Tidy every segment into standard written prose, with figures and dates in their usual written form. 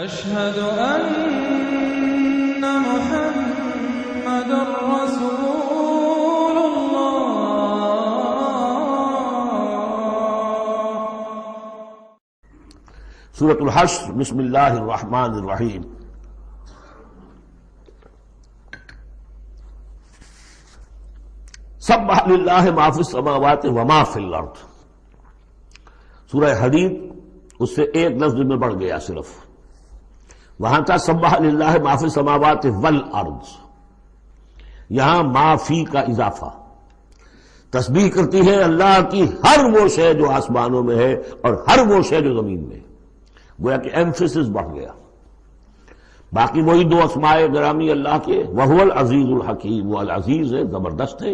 أشهد أن محمد رسول الله. سورة الحشر، بسم اللہ الرحمن الرحیم۔ سبح للہ ما فی السماوات وما فی الارض۔ سورہ حدید اس سے ایک لفظ میں بڑھ گیا صرف، وہاں تھا سبح للہ ما فی السماوات والارض، یہاں ما فی کا اضافہ، تسبیح کرتی ہے اللہ کی ہر وہ شے جو آسمانوں میں ہے اور ہر وہ شے جو زمین میں ہے، گویا کہ ایمفیسس بڑھ گیا۔ باقی وہی دو اسماء گرامی اللہ کے، وہو العزیز الحکیم، وہ العزیز ہے، زبردست ہے،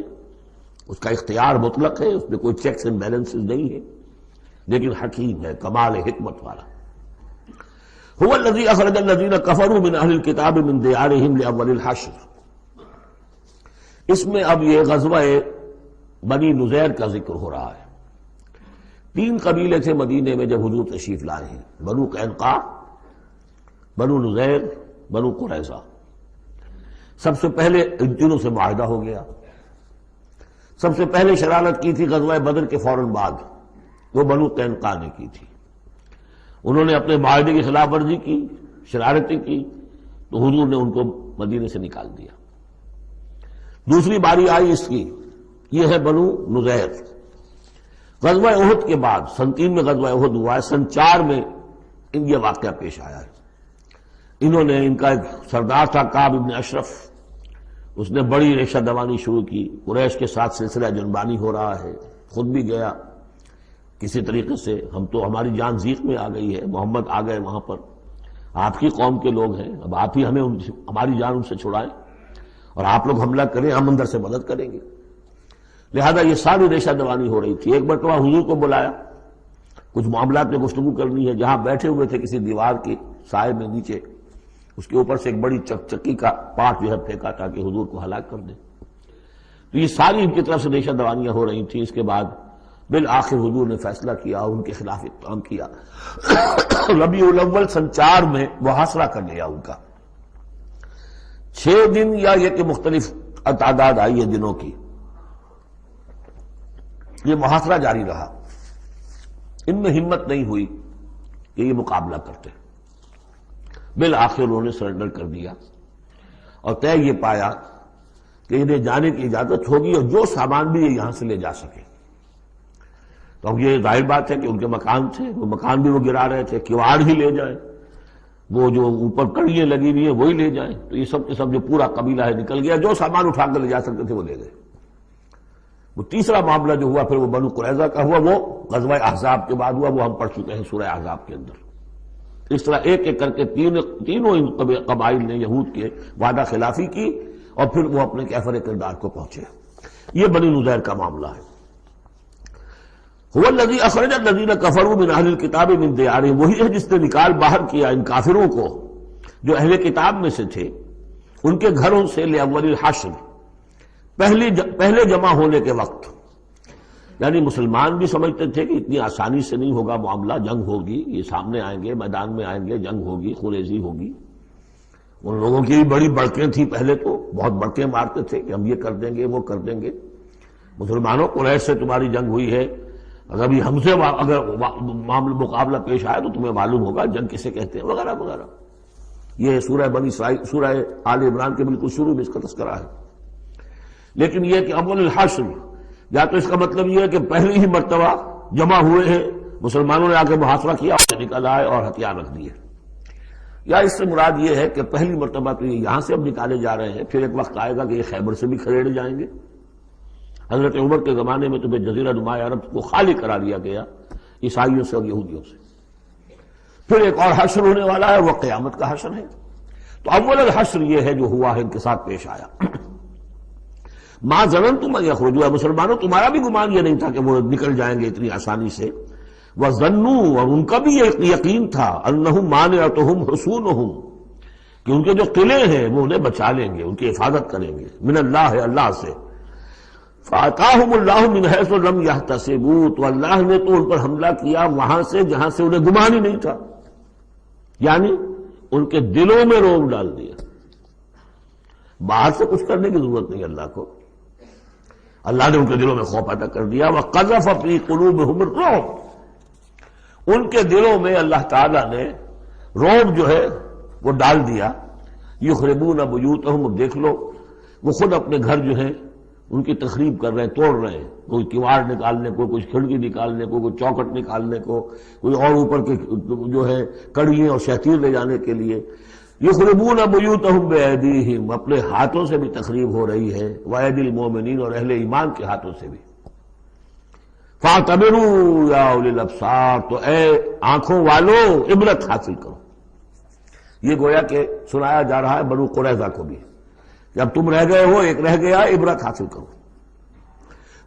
اس کا اختیار مطلق ہے، اس میں کوئی چیکس اینڈ بیلنسز نہیں ہے، لیکن حکیم ہے، کمال حکمت والا۔ هو الذی اخرج الذین کفروا من اہل الکتاب من دیارہم لاول الحشر۔ اس میں اب یہ غزوہ بنی نذیر کا ذکر ہو رہا ہے۔ تین قبیلے تھے مدینے میں جب حضور تشریف لائے ہیں، بنو قینقاع، بنو نذیر، بنو قریظہ۔ سب سے پہلے ان تینوں سے معاہدہ ہو گیا۔ سب سے پہلے شرارت کی تھی غزوہ بدر کے فوراً بعد، وہ بنو قینقاع نے کی تھی۔ انہوں نے اپنے معاہدے کی خلاف ورزی کی، شرارتیں کی، تو حضور نے ان کو مدینے سے نکال دیا۔ دوسری باری آئی اس کی، یہ ہے بنو نذیر۔ غزوہ احد کے بعد، سن 3 میں غزوہ احد ہوا ہے، سن 4 میں یہ واقعہ پیش آیا ہے۔ انہوں نے، ان کا ایک سردار تھا کعب ابن اشرف، اس نے بڑی ریشہ دوانی شروع کی، قریش کے ساتھ سلسلہ جنبانی ہو رہا ہے، خود بھی گیا کسی طریقے سے، ہم تو ہماری جان ضیق میں آ گئی ہے، محمد آ گئے وہاں پر، آپ کی قوم کے لوگ ہیں، اب آپ ہی ہمیں ہماری جان ان سے چھڑائیں اور آپ لوگ حملہ کریں، ہم اندر سے مدد کریں گے۔ لہذا یہ ساری ریشہ دوانی ہو رہی تھی۔ ایک مرتبہ حضور کو بلایا، کچھ معاملات میں گفتگو کرنی ہے، جہاں بیٹھے ہوئے تھے کسی دیوار کے سائے میں نیچے، اس کے اوپر سے ایک بڑی چکی کا پاٹ جو ہے پھینکا تاکہ حضور کو ہلاک کر دے۔ تو یہ ساری ان کی طرف سے ریشہ دوانیاں ہو رہی تھیں۔ اس کے بعد بالآخر حضور نے فیصلہ کیا اور ان کے خلاف اقدام کیا۔ ربیع الاول سن 4 میں محاصرہ کر لیا ان کا۔ 6 دن یا یہ کہ مختلف تعداد آئی ہے دنوں کی، یہ محاصرہ جاری رہا۔ ان میں ہمت نہیں ہوئی کہ یہ مقابلہ کرتے، بالآخر انہوں نے سرنڈر کر دیا اور طے یہ پایا کہ انہیں جانے کی اجازت ہوگی اور جو سامان بھی یہ یہاں سے لے جا سکے۔ تو اب یہ ظاہر بات ہے کہ ان کے مکان تھے، وہ مکان بھی وہ گرا رہے تھے، کیواڑ ہی لے جائیں، وہ جو اوپر کڑیاں لگی ہوئی ہیں وہی لے جائیں۔ تو یہ سب کے سب جو پورا قبیلہ ہے نکل گیا، جو سامان اٹھا کر لے جا سکتے تھے وہ لے گئے۔ وہ تیسرا معاملہ جو ہوا پھر وہ بنو قریظہ کا ہوا، وہ غزوہ احزاب کے بعد ہوا، وہ ہم پڑھ چکے ہیں سورہ احزاب کے اندر۔ اس طرح ایک ایک کر کے تینوں ان قبائل نے یہود کے وعدہ خلافی کی اور پھر وہ اپنے کیفر کردار کو پہنچے۔ یہ بنی نذیر کا معاملہ ہے۔ هو الذی اخرج الذین کفروا من اہل الکتاب من دیارہم، وہی ہے جس نے نکال باہر کیا ان کافروں کو جو اہل کتاب میں سے تھے ان کے گھروں سے، لاول الحشر، پہلے جمع ہونے کے وقت۔ یعنی مسلمان بھی سمجھتے تھے کہ اتنی آسانی سے نہیں ہوگا معاملہ، جنگ ہوگی، یہ سامنے آئیں گے، میدان میں آئیں گے، جنگ ہوگی، خونریزی ہوگی۔ ان لوگوں کی بھی بڑی بڑکیں تھیں، پہلے تو بہت بڑکیں مارتے تھے کہ ہم یہ کر دیں گے، وہ کر دیں گے۔ مسلمانوں، قریش سے تمہاری جنگ ہوئی ہے، اگر بھی ہم سے اگر مقابلہ پیش آئے تو تمہیں معلوم ہوگا جنگ کسے کہتے ہیں، وغیرہ وغیرہ۔ یہ سورہ بنی اسرائیل، سورہ آل عمران کے بالکل شروع میں اس کا تذکرہ ہے۔ لیکن یہ کہ اول الحشر، یا تو اس کا مطلب یہ ہے کہ پہلی ہی مرتبہ جمع ہوئے ہیں مسلمانوں نے، آ کے محاصرہ کیا اور نکل آئے اور ہتھیار رکھ دیے، یا اس سے مراد یہ ہے کہ پہلی مرتبہ تو یہ یہاں سے اب نکالے جا رہے ہیں، پھر ایک وقت آئے گا کہ یہ خیبر سے بھی کھڑے جائیں گے۔ حضرت عمر کے زمانے میں تو جزیرہ نما عرب کو خالی کرا دیا گیا عیسائیوں سے اور یہودیوں سے۔ پھر ایک اور حشر ہونے والا ہے، وہ قیامت کا حشر ہے۔ تو اول الحشر یہ ہے جو ہوا ہے، ان کے ساتھ پیش آیا۔ ما ظننتم ان یخرجوا، مسلمانوں تمہارا بھی گمان یہ نہیں تھا کہ وہ نکل جائیں گے اتنی آسانی سے۔ وظنوا، اور ان کا بھی یہ یقین تھا، انہم مانعتہم حصونہم، کہ ان کے جو قلعے ہیں وہ انہیں بچا لیں گے، ان کی حفاظت کریں گے، من اللہ، اللہ سے۔ فَأَتَاهُمُ اللَّهُ مِنْ حَيْثُ لَمْ يَحْتَسِبُوا، تو اللہ نے تو ان پر حملہ کیا وہاں سے جہاں سے انہیں گمان ہی نہیں تھا۔ یعنی ان کے دلوں میں رعب ڈال دیا. باہر سے کچھ کرنے کی ضرورت نہیں اللہ کو، اللہ نے ان کے دلوں میں خوف پیدا کر دیا. وَقَذَفَ فِي قُلُوبِهُمُ الرُّعْبَ، ان کے دلوں میں اللہ تعالیٰ نے رعب جو ہے وہ ڈال دیا. یخربون بیوتہم، دیکھ لو وہ خود اپنے گھر جو ہیں ان کی تخریب کر رہے ہیں، توڑ رہے ہیں، کوئی کیواڑ نکالنے کو، کوئی کھڑکی نکالنے کو، کوئی چوکٹ نکالنے کو، کوئی اور اوپر کے جو ہے کڑیاں اور شہتیر لے جانے کے لیے. یخربون بیوتہم بایدیہم، اپنے ہاتھوں سے بھی تخریب ہو رہی ہے، وایدی المومنین، اور اہل ایمان کے ہاتھوں سے بھی. فاعتبروا یا اولی الابصار، تو اے آنکھوں والوں عبرت حاصل کرو. یہ گویا کہ سنایا جا رہا ہے بنو قریظہ کو بھی، جب تم رہ گئے ہو ایک رہ گیا، عبرت حاصل کرو.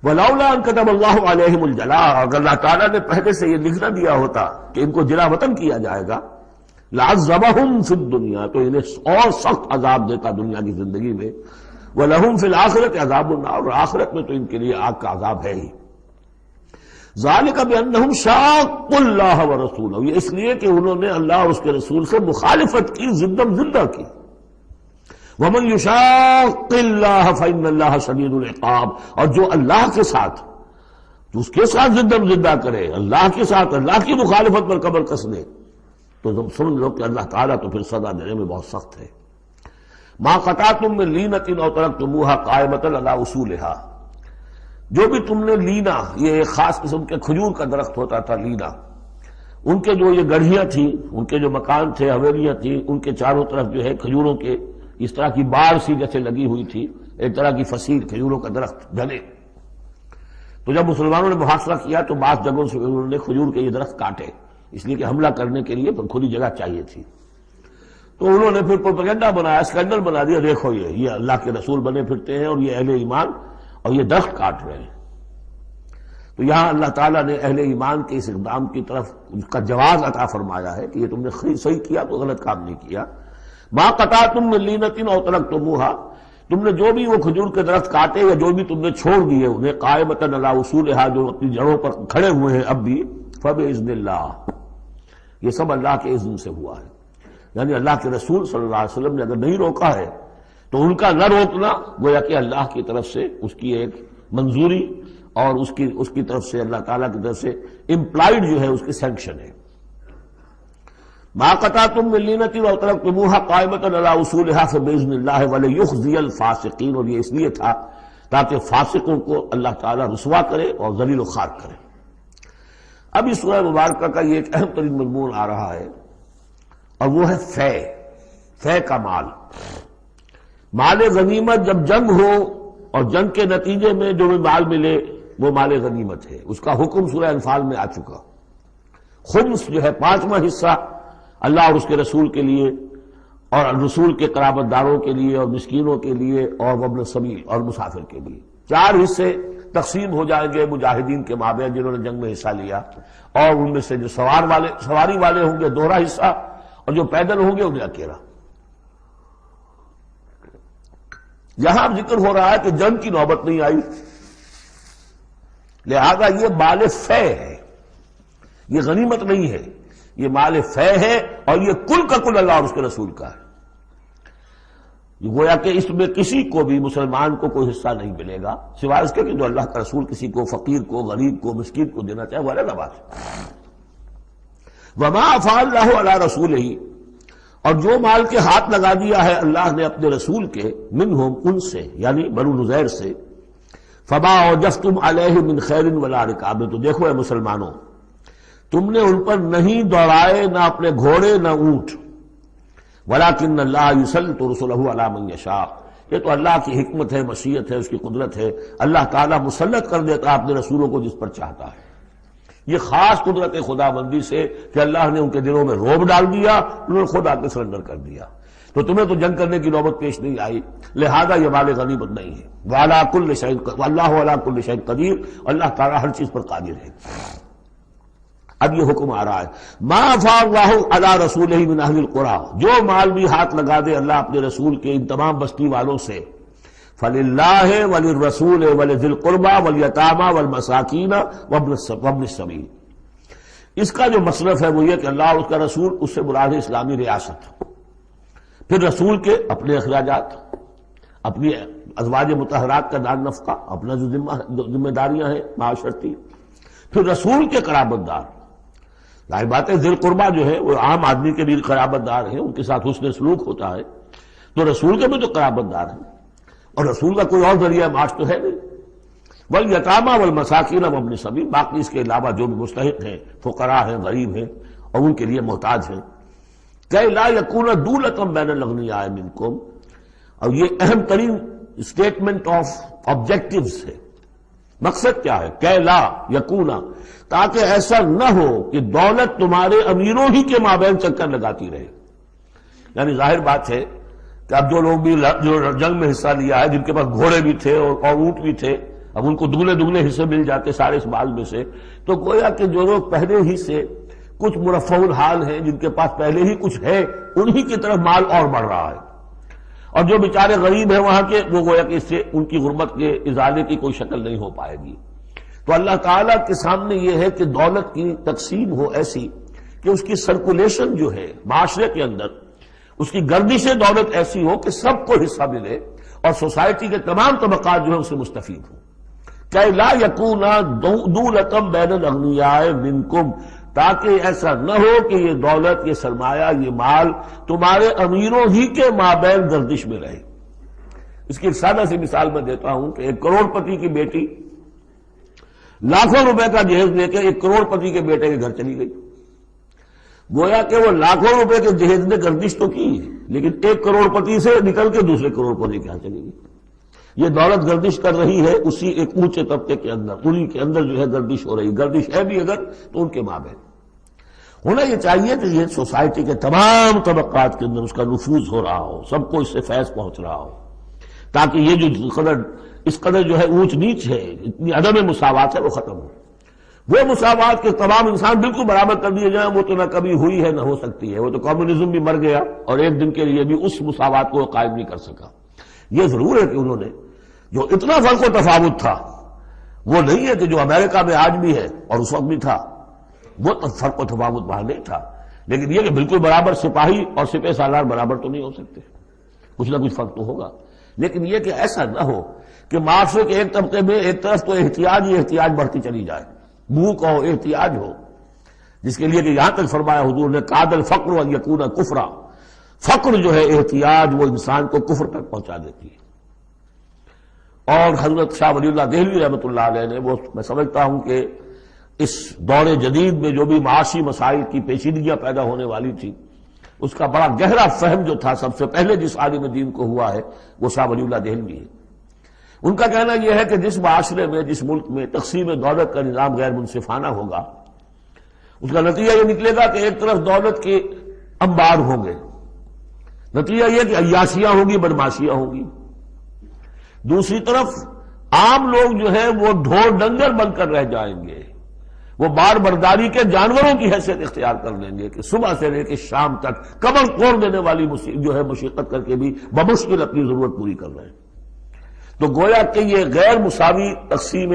وَلَوْلَا أَن كَتَبَ اللَّهُ عَلَيْهِمُ الْجَلَاءَ، اگر اللہ تعالیٰ نے پہلے سے یہ لکھ نہ دیا ہوتا کہ ان کو جلا وطن کیا جائے گا، لَعَذَّبَهُمْ فِي الدُّنْيَا، تو انہیں اور سخت عذاب دیتا دنیا کی زندگی میں. وَلَهُمْ فِي الْآخِرَةِ عَذَابُ النَّارِ، اور آخرت میں تو ان کے لیے آگ کا عذاب ہے ہی. ذَلِكَ بِأَنَّهُمْ شَاقُّوا اللَّهَ وَرَسُولَهُ، یہ اس لیے کہ انہوں نے اللہ اور اس کے رسول سے مخالفت کی، زدم زدہ کی. وَمَن يُشَاقِّ اللَّهَ فَإِنَّ اللَّهَ شَدِيدُ الْعِقَابِ، اور جو اللہ کے ساتھ، جو اس کے ساتھ زدم زدہ کرے، اللہ کے ساتھ اللہ کی مخالفت پر کمر کس لے، تو تم سمجھ لو کہ اللہ تعالیٰ تو پھر سزا دینے میں بہت سخت ہے. مَا قَطَعْتُم مِّن لِینَةٍ أَوْ تَرَكْتُمُوهَا قَائِمَةً عَلَىٰ أُصُولِهَا، جو بھی تم نے لینا، یہ ایک خاص قسم کے کھجور کا درخت ہوتا تھا لینا، ان کے جو یہ گڑھیاں تھیں، ان کے جو مکان تھے، حویلیاں تھیں، ان کے چاروں طرف جو ہے کھجوروں کے اس طرح کی بار سی جیسے لگی ہوئی تھی، ایک طرح کی فصیل کھجوروں کا درخت گھنے. تو جب مسلمانوں نے محاصرہ کیا تو بعض جگہوں سے انہوں نے کھجور کے یہ درخت کاٹے، اس لیے کہ حملہ کرنے کے لیے کھلی جگہ چاہیے تھی. تو انہوں نے پھر پروپیگنڈا بنایا، اسکینڈل بنا دیا، دیکھو یہ اللہ کے رسول بنے پھرتے ہیں اور یہ اہل ایمان اور یہ درخت کاٹ رہے ہیں. تو یہاں اللہ تعالیٰ نے اہل ایمان کے اس اقدام کی طرف اس کا جواز عطا فرمایا ہے کہ یہ تم نے صحیح کیا، تو غلط کام نہیں کیا. مَا قَطَعْتُم مِّن لِینَةٍ أَوْ تَرَكْتُمُوهَا، تم نے جو بھی وہ کھجور کے درخت کاٹے یا جو بھی تم نے چھوڑ دیے انہیں، قائمۃ علی اصولها، جو اپنی جڑوں پر کھڑے ہوئے ہیں اب بھی، فبإذن اللہ، یہ سب اللہ کے اذن سے ہوا ہے. یعنی اللہ کے رسول صلی اللہ علیہ وسلم نے اگر نہیں روکا ہے تو ان کا نہ روکنا گویا کہ اللہ کی طرف سے اس کی ایک منظوری اور اس کی طرف سے اللہ تعالیٰ کی طرف سے امپلائڈ جو ہے اس کی سینکشن ہے. مَا قَطَعْتُم مِّن لِینَةٍ أَوْ تَرَكْتُمُوهَا قَائِمَةً عَلَىٰ أُصُولِهَا فَبِإِذْنِ اللَّهِ وَلِيُخْزِيَ الْفَاسِقِينَ، اور یہ اس لیے تھا تاکہ فاسقوں کو اللہ تعالیٰ رسوا کرے اور ذلیل و خوار کرے. اب اس سورہ مبارکہ کا یہ ایک اہم ترین مضمون آ رہا ہے اور وہ ہے فے کا مال. مال غنیمت جب جنگ ہو اور جنگ کے نتیجے میں جو بھی مال ملے وہ مال غنیمت ہے. اس کا حکم سورہ انفال میں آ چکا. خمس جو ہے 5واں حصہ اللہ اور اس کے رسول کے لیے اور رسول کے قرابت داروں کے لیے اور مسکینوں کے لیے اور وابن السبیل اور مسافر کے لیے. 4 حصے تقسیم ہو جائیں گے مجاہدین کے مابین جنہوں نے جنگ میں حصہ لیا، اور ان میں سے جو سواری والے ہوں گے 2 حصہ، اور جو پیدل ہوں گے انہیں اکیلا. یہاں ذکر ہو رہا ہے کہ جنگ کی نوبت نہیں آئی، لہذا یہ مال فے ہے، یہ غنیمت نہیں ہے، یہ مال فے ہے، اور یہ کل کا کل اللہ اور اس کے رسول کا ہے. گویا کہ اس میں کسی کو بھی مسلمان کو کوئی حصہ نہیں ملے گا سوائے اس کے کہ جو اللہ کا رسول کسی کو، فقیر کو، غریب کو، مسکین کو دینا چاہے، وہ الگ بات ہے. وما افاء اللہ علی رسولہ، اور جو مال کے ہاتھ لگا دیا ہے اللہ نے اپنے رسول کے، منہم ان سے، یعنی بنو نذیر سے، فما اوجفتم علیہ من خیر ولا رکاب، تو دیکھو اے مسلمانوں، تم نے ان پر نہیں دوڑائے نہ اپنے گھوڑے نہ اونٹ. ولیکن اللہ یسلط رسلہ علی من یشاء، یہ تو اللہ کی حکمت ہے، مشیت ہے، اس کی قدرت ہے. اللہ تعالیٰ مسلط کر دیتا ہے اپنے رسولوں کو جس پر چاہتا ہے. یہ خاص قدرت خدا بندی سے کہ اللہ نے ان کے دلوں میں رعب ڈال دیا، انہوں نے خود آ کے سرنڈر کر دیا. تو تمہیں تو جنگ کرنے کی نوبت پیش نہیں آئی، لہذا یہ مال غنیمت نہیں ہے. وعلی کل شیء، واللہ علی کل شیء قدیر، اللہ تعالیٰ ہر چیز پر قادر ہے. اب یہ حکم آ رہا ہے، ما افاء اللہ علی رسولہ من اہل القری، جو مال بھی ہاتھ لگا دے اللہ اپنے رسول کے ان تمام بستی والوں سے، فللہ وللرسول ولذی القربى والیتامى والمساکین وابن السبیل. اس کا جو مصرف ہے وہ یہ کہ اللہ اور اس کا رسول، اس سے مراد ہے اسلامی ریاست، پھر رسول کے اپنے اخراجات، اپنی ازواج مطہرات کا دان نفقہ، اپنا جو ذمہ داریاں ہیں معاشرتی، پھر رسول کے قرابت دار. ظاہر بات ہے ذی القربہ جو ہے وہ عام آدمی کے بھی قرابت دار ہیں، ان کے ساتھ حسن سلوک ہوتا ہے، تو رسول کے بھی تو قرابت دار ہیں، اور رسول کا کوئی اور ذریعہ معاش تو ہے نہیں. والیتامی والمساکین وابن السبیل، باقی اس کے علاوہ جو بھی مستحق ہیں، فقراء ہیں، غریب ہیں اور ان کے لیے محتاج ہیں. کہ لا یکون دولۃ بین الاغنیاء منکم، اور یہ اہم ترین اسٹیٹمنٹ آف آبجیکٹیوز ہے. مقصد کیا ہے؟ کہ لا یکون، تاکہ ایسا نہ ہو کہ دولت تمہارے امیروں ہی کے مابین چکر لگاتی رہے. یعنی ظاہر بات ہے کہ اب جو لوگ بھی جو جنگ میں حصہ لیا ہے، جن کے پاس گھوڑے بھی تھے اور اونٹ بھی تھے، اب ان کو دگنے حصے مل جاتے سارے اس مال میں سے، تو گویا کہ جو لوگ پہلے ہی سے کچھ مرفع الحال ہیں، جن کے پاس پہلے ہی کچھ ہے، انہی کی طرف مال اور بڑھ رہا ہے. اور جو بیچارے غریب ہیں وہاں کے، وہ گویا کہ اس سے ان کی غربت کے ازالے کی کوئی شکل نہیں ہو پائے گی. تو اللہ تعالیٰ کے سامنے یہ ہے کہ دولت کی تقسیم ہو ایسی کہ اس کی سرکولیشن جو ہے معاشرے کے اندر، اس کی گردش دولت ایسی ہو کہ سب کو حصہ ملے اور سوسائٹی کے تمام طبقات جو ہے اس سے مستفید ہوں. کہ لا یکون دولۃ بین الاغنیاء منکم، تاکہ ایسا نہ ہو کہ یہ دولت، یہ سرمایہ، یہ مال تمہارے امیروں ہی کے مابین گردش میں رہے. اس کی ایک سادہ سی مثال میں دیتا ہوں کہ ایک کروڑ پتی کی بیٹی لاکھوں روپے کا جہیز لے کے ایک کروڑ پتی کے بیٹے کے گھر چلی گئی. گویا کہ وہ لاکھوں روپے کے جہیز نے گردش تو کی، لیکن ایک کروڑ پتی سے نکل کے دوسرے کروڑ پتی کے یہاں چلی گئی. یہ دولت گردش کر رہی ہے اسی ایک اونچے طبقے کے اندر، انہی کے اندر جو ہے گردش ہو رہی. گردش ہے بھی اگر تو ان کے مابین ہونا یہ چاہیے کہ یہ سوسائٹی کے تمام طبقات کے اندر اس کا نفوذ ہو رہا ہو، سب کو اس سے فیض پہنچ رہا ہو، تاکہ یہ جو اس قدر جو ہے اونچ نیچ ہے، اتنی عدم مساوات ہے، وہ ختم ہو. وہ مساوات کے تمام انسان بالکل برابر کر دیے جائیں، وہ تو نہ کبھی ہوئی ہے نہ ہو سکتی ہے. وہ تو کمیونزم بھی مر گیا اور ایک دن کے لیے بھی اس مساوات کو قائم نہیں کر سکا. یہ ضرور ہے کہ انہوں نے جو اتنا فرق و تفاوت تھا وہ نہیں ہے کہ جو امریکہ میں آج بھی ہے اور اس وقت بھی تھا، وہ فرق و تفاوت وہاں نہیں تھا. لیکن یہ کہ بالکل برابر سپاہی اور سپہ سالار برابر تو نہیں ہو سکتے، کچھ نہ کچھ فرق تو ہوگا. لیکن یہ کہ ایسا نہ ہو کہ معاشرے کے ایک طبقے میں ایک طرف تو احتیاج ہی احتیاج بڑھتی چلی جائے، بھوک ہو، احتیاج ہو، جس کے لیے کہ یہاں تک فرمایا حضور نے کاد الفقر ان یکون کفرا، فقر جو ہے احتیاج وہ انسان کو کفر تک پہنچا دیتی ہے. اور حضرت شاہ ولی اللہ دہلوی رحمۃ اللہ علیہ نے، وہ میں سمجھتا ہوں کہ اس دور جدید میں جو بھی معاشی مسائل کی پیچیدگیاں پیدا ہونے والی تھی، اس کا بڑا گہرا فہم جو تھا سب سے پہلے جس عالم دین کو ہوا ہے وہ شاہ ولی اللہ دہلوی ہے. ان کا کہنا یہ ہے کہ جس معاشرے میں، جس ملک میں تقسیم دولت کا نظام غیر منصفانہ ہوگا، اس کا نتیجہ یہ نکلے گا کہ ایک طرف دولت کے انبار ہوں گے، نتیجہ یہ کہ عیاشیاں ہوں گی، بدماشیاں ہوں گی. دوسری طرف عام لوگ جو ہے وہ ڈھور ڈنگر بن کر رہ جائیں گے، وہ بار برداری کے جانوروں کی حیثیت اختیار کر لیں گے کہ صبح سے لے کے شام تک کمر توڑ دینے والی جو ہے مشقت کر کے بھی بمشکل اپنی ضرورت پوری کر رہے ہیں. تو گویا کہ یہ غیر مساوی تقسیم،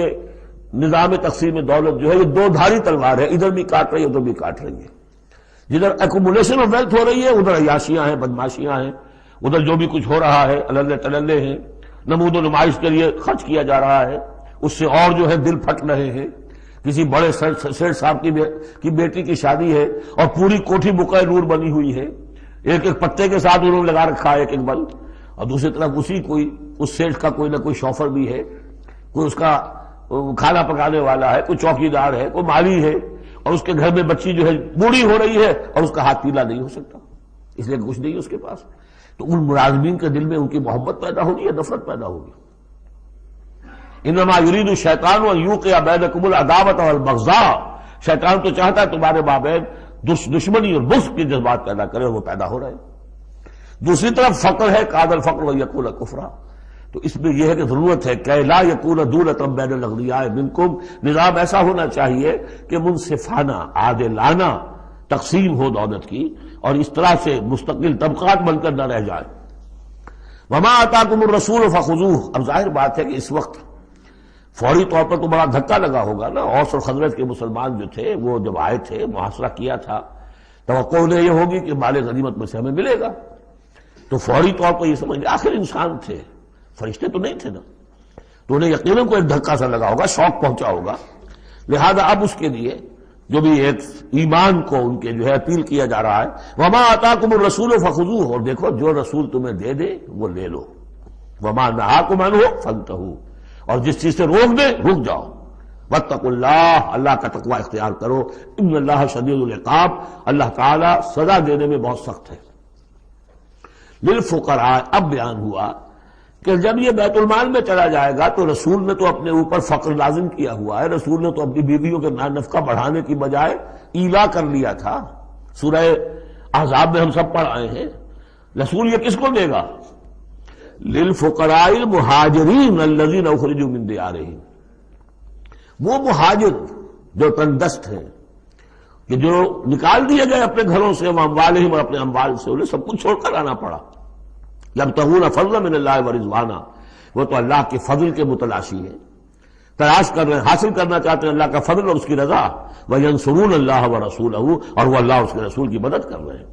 نظام تقسیم دولت جو ہے یہ دو دھاری تلوار ہے، ادھر بھی کاٹ رہی ہے ادھر بھی کاٹ رہی ہے. جدھر ایکومولیشن آف ویلتھ ہو رہی ہے ادھر عیاشیاں ہیں، بدماشیاں ہیں، ادھر جو بھی کچھ ہو رہا ہے اللے تللے ہیں، نمود و نمائش کے لیے خرچ کیا جا رہا ہے، اس سے اور جو ہے دل پھٹ رہے ہیں. کسی بڑے سیٹ صاحب کی بیٹی کی شادی ہے اور پوری کوٹھی بقع نور بنی ہوئی ہے، ایک ایک پتے کے ساتھ انہوں نے لگا رکھا ہے ایک ایک بلب، اور دوسری طرف اس سیٹ کا کوئی نہ کوئی شوفر بھی ہے، کوئی اس کا کھانا پکانے والا ہے، کوئی چوکیدار ہے، کوئی مالی ہے، اور اس کے گھر میں بچی جو ہے بوڑھی ہو رہی ہے اور اس کا ہاتھ پیلا نہیں ہو سکتا اس لیے کچھ نہیں ہے اس کے پاس. تو ان ملازمین کے دل میں ان کی محبت پیدا ہوگی یا نفرت پیدا ہوگی؟ انما یرید الشیطان ان یوقع بینکم العداوۃ والبغضاء، شیطان تو چاہتا ہے تمہارے مابین دشمنی اور بغض کے جذبات پیدا کرے، اور وہ پیدا ہو رہے ہیں. دوسری طرف فقر ہے، کاد الفقر ویکون کفرا. تو اس میں یہ ہے کہ ضرورت ہے کہ لا یکون دولۃ بین الاغنیاء منکم، نظام ایسا ہونا چاہیے کہ منصفانہ، عادلانہ تقسیم ہو دولت کی، اور اس طرح سے مستقل طبقات بن کر نہ رہ جائے. وما آتاکم الرسول فخذوہ. اب ظاہر بات ہے کہ اس وقت فوری طور پر تو بڑا دھکا لگا ہوگا نا. اوس اور خزرج کے مسلمان جو تھے وہ جب آئے تھے، محاصرہ کیا تھا، توقع انہیں یہ ہوگی کہ مال غنیمت میں سے ہمیں ملے گا. تو فوری طور پر یہ سمجھ لیا آخر انسان تھے، فرشتے تو نہیں تھے نا، تو انہیں یقیناً کوئی دھکا سا لگا ہوگا، شوق پہنچا ہوگا، لہذا اب اس کے لیے جو بھی ایک ایمان کو ان کے جو ہے اپیل کیا جا رہا ہے، وما آتاکم الرسول فخذوہ، اور دیکھو جو رسول تمہیں دے دے وہ لے لو، وما نہاکم عنہ فانتہوا، اور جس چیز سے روک دے رک جاؤ، واتقوا اللہ، اللہ کا تقوی اختیار کرو، ان اللہ شدید العقاب، اللہ تعالیٰ سزا دینے میں بہت سخت ہے۔ للفقراء، اب بیان ہوا کہ جب یہ بیت المال میں چلا جائے گا تو رسول نے تو اپنے اوپر فقر لازم کیا ہوا ہے، رسول نے تو اپنی بیویوں کے نفقہ بڑھانے کی بجائے ایلا کر لیا تھا، سورہ احزاب میں ہم سب پڑھ آئے ہیں۔ رسول یہ کس کو دے گا؟ للفقراء المہاجرین الذین اخرجوا من دیارہم، وہ مہاجر جو تندست ہیں، کہ جو نکال دیے گئے اپنے گھروں سے، اموالہم، اور اپنے اموال سے، انہیں سب کچھ چھوڑ کر آنا پڑا، یبتغون فضلا من اللہ ورضوانا، وہ تو اللہ کے فضل کے متلاشی ہیں، تلاش کر رہے ہیں، حاصل کرنا چاہتے ہیں اللہ کا فضل اور اس کی رضا، وینصرون اللہ ورسولہ، اور وہ اللہ اور اس کے رسول کی مدد کر رہے ہیں،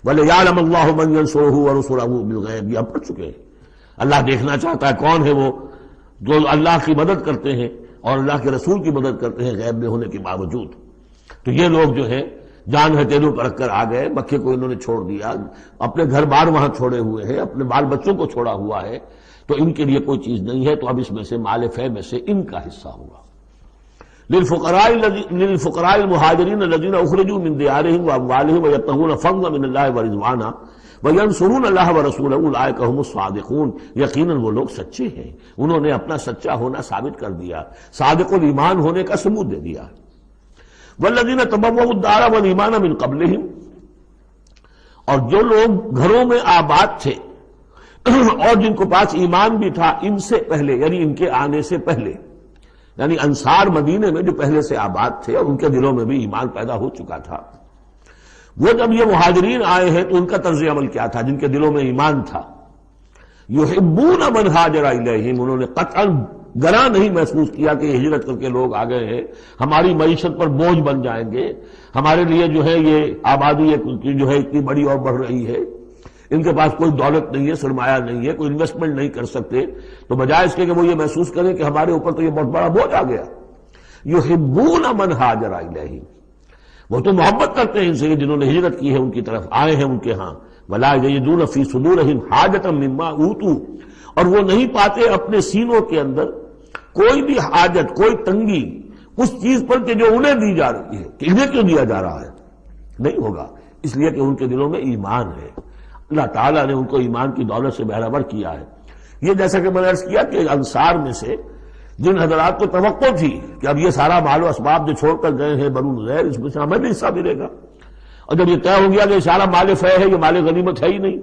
ولیعلم اللہ من ینصرہ ورسولہ بالغیب، یہ ہم پڑھ چکے ہیں، اللہ دیکھنا چاہتا ہے کون ہے وہ جو اللہ کی مدد کرتے ہیں اور اللہ کے رسول کی مدد کرتے ہیں غیب میں ہونے کے باوجود۔ تو یہ لوگ جو ہے جان ہتھیلیوں پر رکھ کر آ گئے، مکے کو انہوں نے چھوڑ دیا، اپنے گھر بار وہاں چھوڑے ہوئے ہیں، اپنے بال بچوں کو چھوڑا ہوا ہے، تو ان کے لیے کوئی چیز نہیں ہے، تو اب اس میں سے مال فے میں سے ان کا حصہ ہوگا۔ للفقراء المہاجرین الذین اخرجوا من دیارہم واموالہم ویبتغون فضلا من اللہ ورضوانا وینصرون اللہ ورسولہ اولئک ھم الصادقون، یقیناً وہ لوگ سچے ہیں، انہوں نے اپنا سچا ہونا ثابت کر دیا، صادق الایمان ہونے کا ثبوت دے دیا۔ والذین تبوؤا الدار والایمان من قبلہم، اور جو لوگ گھروں میں آباد تھے اور جن کو پاس ایمان بھی تھا ان سے پہلے، یعنی ان کے آنے سے پہلے، یعنی انصار مدینے میں جو پہلے سے آباد تھے اور ان کے دلوں میں بھی ایمان پیدا ہو چکا تھا، وہ جب یہ مہاجرین آئے ہیں تو ان کا طرز عمل کیا تھا؟ جن کے دلوں میں ایمان تھا، یحبون من ہاجر الیہم، انہوں نے قطعاً گراں نہیں محسوس کیا کہ یہ ہجرت کر کے لوگ آ گئے ہیں، ہماری معیشت پر بوجھ بن جائیں گے، ہمارے لیے جو ہے یہ آبادی جو ہے اتنی بڑی اور بڑھ رہی ہے، ان کے پاس کوئی دولت نہیں ہے، سرمایہ نہیں ہے، کوئی انویسٹمنٹ نہیں کر سکتے، تو بجائے اس کے کہ وہ یہ محسوس کریں کہ ہمارے اوپر تو یہ بہت بڑا بوجھ آ گیا، یحبون من ہاجر الیہم، وہ تو محبت کرتے ہیں ان سے جنہوں نے ہجرت کی ہے، ان کی طرف آئے ہیں ان کے ہاں، ولا یجدون فی صدورہم حاجۃ مما اوتوا، اور وہ نہیں پاتے اپنے سینوں کے اندر کوئی بھی حاجت، کوئی تنگی اس چیز پر کہ جو انہیں دی جا رہی ہے، کہ انہیں کیوں دیا جا رہا ہے، نہیں ہوگا، اس لیے کہ ان کے دلوں میں ایمان ہے، اللہ تعالیٰ نے ان کو ایمان کی دولت سے بہرہور کیا ہے۔ یہ جیسا کہ میں نے عرض کیا کہ انصار میں سے جن حضرات کو توقع تھی کہ اب یہ سارا مال و اسباب جو چھوڑ کر گئے ہیں بنو نذیر، اس میں سے ہمیں بھی حصہ ملے گا، اور جب یہ طے ہو گیا کہ سارا مال فے ہے، یہ مال غنیمت ہے ہی نہیں،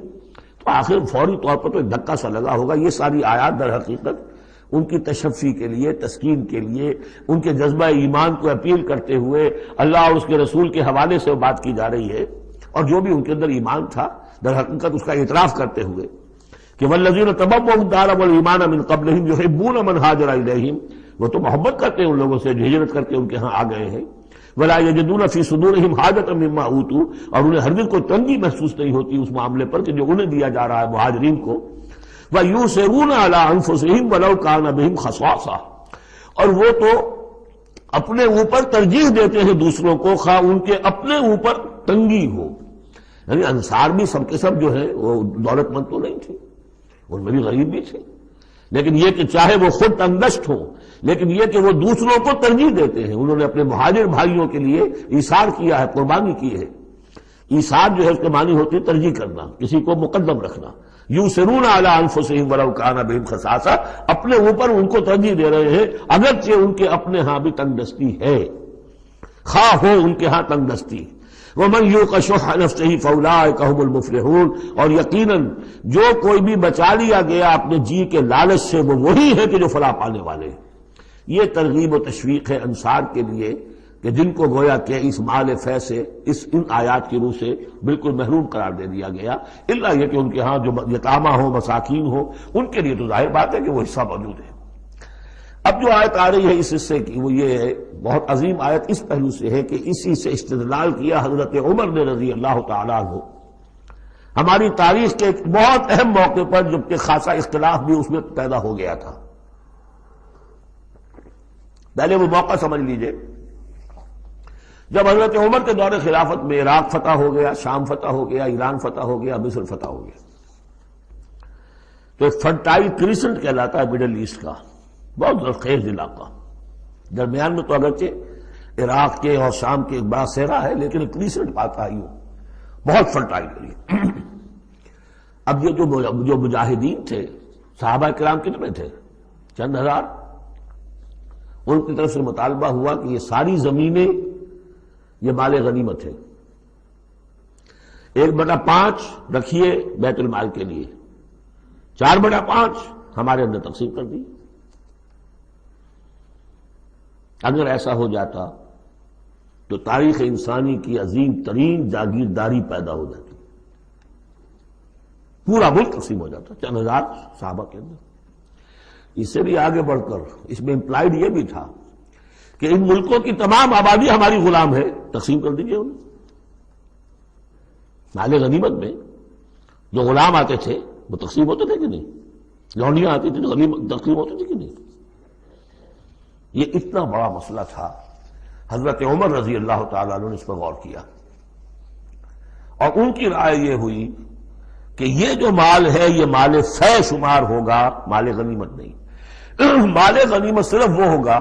تو آخر فوری طور پر تو ایک دھکا سا لگا ہوگا۔ یہ ساری آیات در حقیقت ان کی تشفی کے لیے، تسکین کے لیے، ان کے جذبہ ایمان کو اپیل کرتے ہوئے اللہ اور اس کے رسول کے حوالے سے بات کی جا رہی ہے، اور جو بھی ان کے اندر ایمان تھا در حقیقت اس کا اعتراف کرتے ہوئے کہ والذین تبوؤا الدار والایمان من قبلہم یحبون من ہاجر الیہم، وہ تو محبت کرتے ہیں ان لوگوں سے جو ہجرت کر کے ان کے ہاں آ گئے ہیں، ولا یجدون فی صدورہم حاجۃ مما اوتوا، اور انہیں ہرگز کوئی تنگی محسوس نہیں ہوتی اس معاملے پر کہ جو انہیں دیا جا رہا ہے مہاجرین کو، وَيُؤْثِرُونَ عَلَىٰ أَنفُسِهِمْ وَلَوْ كَانَ بِهِمْ خَصَاصَةٌ، اور وہ تو اپنے اوپر ترجیح دیتے ہیں دوسروں کو، خواہ ان کے اپنے اوپر تنگی ہو، یعنی انصار بھی سب کے سب جو ہے وہ دولت مند تو نہیں تھے، ان میں بھی غریب بھی تھے، لیکن یہ کہ چاہے وہ خود تنگدست ہو، لیکن یہ کہ وہ دوسروں کو ترجیح دیتے ہیں، انہوں نے اپنے مہاجر بھائیوں کے لیے ایثار کیا ہے، قربانی کی ہے۔ ایثار جو ہے اس کے معنی ہوتی ہے ترجیح کرنا، کسی کو مقدم رکھنا۔ یؤثرون علی انفسہم ولو کان بہم خصاصہ، اپنے اوپر ان کو ترجیح دے رہے ہیں اگرچہ ان کے اپنے ہاں بھی تنگ دستی ہے، خواہ ہو ان کے ہاں تنگ دستی۔ ومن یوق شح نفسہ فاولئک ھم المفلحون، اور یقیناً جو کوئی بھی بچا لیا گیا اپنے جی کے لالچ سے وہ وہی ہے کہ جو فلاح پانے والے ہیں۔ یہ ترغیب و تشویق ہے انصار کے لیے کہ جن کو گویا کہ اس مال فے سے ان آیات کی روح سے بالکل محروم قرار دے دیا گیا، الا یہ کہ ان کے ہاں جو یتامہ ہو، مساکین ہو، ان کے لیے تو ظاہر بات ہے کہ وہ حصہ موجود ہے۔ اب جو آیت آ رہی ہے اس حصے کی وہ یہ ہے، بہت عظیم آیت اس پہلو سے ہے کہ اسی سے استدلال کیا حضرت عمر نے رضی اللہ تعالیٰ عنہ ہماری تاریخ کے ایک بہت اہم موقع پر جبکہ خاصا اختلاف بھی اس میں پیدا ہو گیا تھا. پہلے وہ موقع سمجھ لیجئے جب حضرت عمر کے دور خلافت میں عراق فتح ہو گیا، شام فتح ہو گیا، ایران فتح ہو گیا، مصر فتح ہو گیا. تو ایک فرٹائل کریسنٹ کہلاتا ہے مڈل ایسٹ کا، بہت زرخیز علاقہ. درمیان میں تو اگرچہ عراق کے اور شام کے ایک بڑا صحرا ہے، لیکن ایک کریسنٹ پاتا ہے، بہت فرٹائل ایریا. اب یہ جو مجاہدین تھے، صحابہ کرام کتنے تھے؟ چند ہزار. ان کی طرف سے مطالبہ ہوا کہ یہ ساری زمینیں یہ مال غنیمت ہے، 1/5 رکھیے بیت المال کے لیے، 4/5 ہمارے اندر تقسیم کر دی. اگر ایسا ہو جاتا تو تاریخ انسانی کی عظیم ترین جاگیرداری پیدا ہو جاتی، پورا ملک تقسیم ہو جاتا چند ہزار صحابہ کے اندر. اس سے بھی آگے بڑھ کر اس میں امپلائڈ یہ بھی تھا کہ ان ملکوں کی تمام آبادی ہماری غلام ہے، تقسیم کر دیجیے انہیں. مال غنیمت میں جو غلام آتے تھے وہ تقسیم ہوتے تھے کہ نہیں؟ لونڈیاں آتی تھی تو غنیمت تقسیم ہوتی تھی کہ نہیں؟ یہ اتنا بڑا مسئلہ تھا. حضرت عمر رضی اللہ تعالیٰ عنہ نے اس پر غور کیا اور ان کی رائے یہ ہوئی کہ یہ جو مال ہے یہ مال فے شمار ہوگا، مال غنیمت نہیں. مال غنیمت صرف وہ ہوگا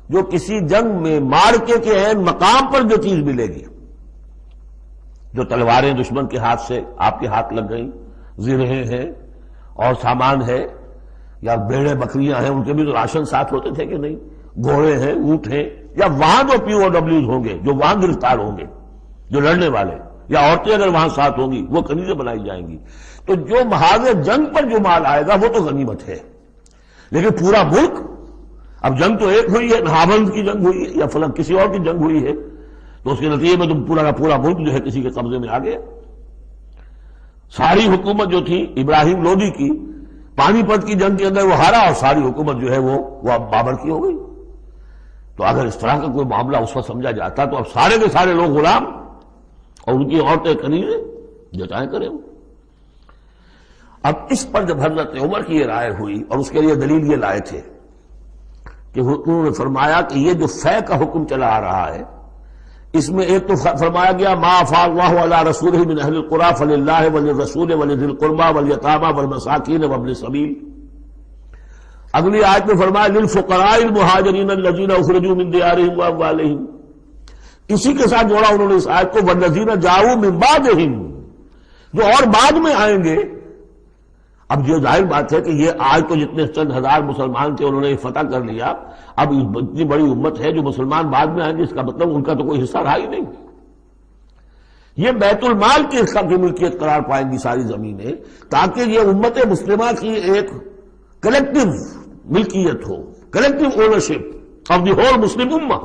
جو کسی جنگ میں مارکے کے عین مقام پر جو چیز ملے گی. جو تلواریں دشمن کے ہاتھ سے آپ کے ہاتھ لگ گئیں، زرہیں ہیں اور سامان ہے، یا بیڑے بکریاں ہیں، ان کے بھی تو راشن ساتھ ہوتے تھے کہ نہیں، گھوڑے ہیں، اونٹ ہیں، یا وہاں جو پی او ڈبلیوز ہوں گے جو وہاں گرفتار ہوں گے، جو لڑنے والے، یا عورتیں اگر وہاں ساتھ ہوں گی وہ کنیزیں بنائی جائیں گی. تو جو محاذ جنگ پر جو مال آئے گا وہ تو غنیمت ہے. لیکن پورا ملک، اب جنگ تو ایک ہوئی ہے، نہاوند کی جنگ ہوئی ہے یا فلاں کسی اور کی جنگ ہوئی ہے، تو اس کے نتیجے میں تو پورا کا پورا ملک جو ہے کسی کے قبضے میں آ گیا. ساری حکومت جو تھی ابراہیم لودھی کی، پانی پت کی جنگ کے اندر وہ ہارا اور ساری حکومت جو ہے وہ اب بابر کی ہو گئی. تو اگر اس طرح کا کوئی معاملہ اس وقت سمجھا جاتا تو اب سارے کے سارے لوگ غلام اور ان کی عورتیں کنیزیں، جو چاہے کریں. اب اس پر جب حضرت عمر کی یہ رائے ہوئی اور اس کے لیے دلیل یہ لائے تھے کہ انہوں نے فرمایا کہ یہ جو فے کا حکم چلا آ رہا ہے اس میں ایک تو فرمایا گیا ما افاء اللہ علی رسولہ من اہل القری فللہ وللرسول ولذی القربى والیتامى والمساکین وابن السبیل. اگلی آیت میں فرمایا للفقراء المہاجرین الذین اخرجوا من دیارہم واموالہم. اسی کے ساتھ جوڑا انہوں نے اس آیت کو والذین جاؤوا من بعدہم، جو اور بعد میں آئیں گے. اب جو ظاہر بات ہے کہ یہ آج تو جتنے چند ہزار مسلمان تھے انہوں نے فتح کر لیا، اب اتنی بڑی امت ہے جو مسلمان بعد میں آئیں گے، اس کا مطلب ان کا تو کوئی حصہ رہا ہی نہیں. یہ بیت المال کے حصہ کی ملکیت قرار پائیں گی ساری زمینیں، تاکہ یہ امت مسلمہ کی ایک کلیکٹو ملکیت ہو، collective ownership of the whole Muslim امہ،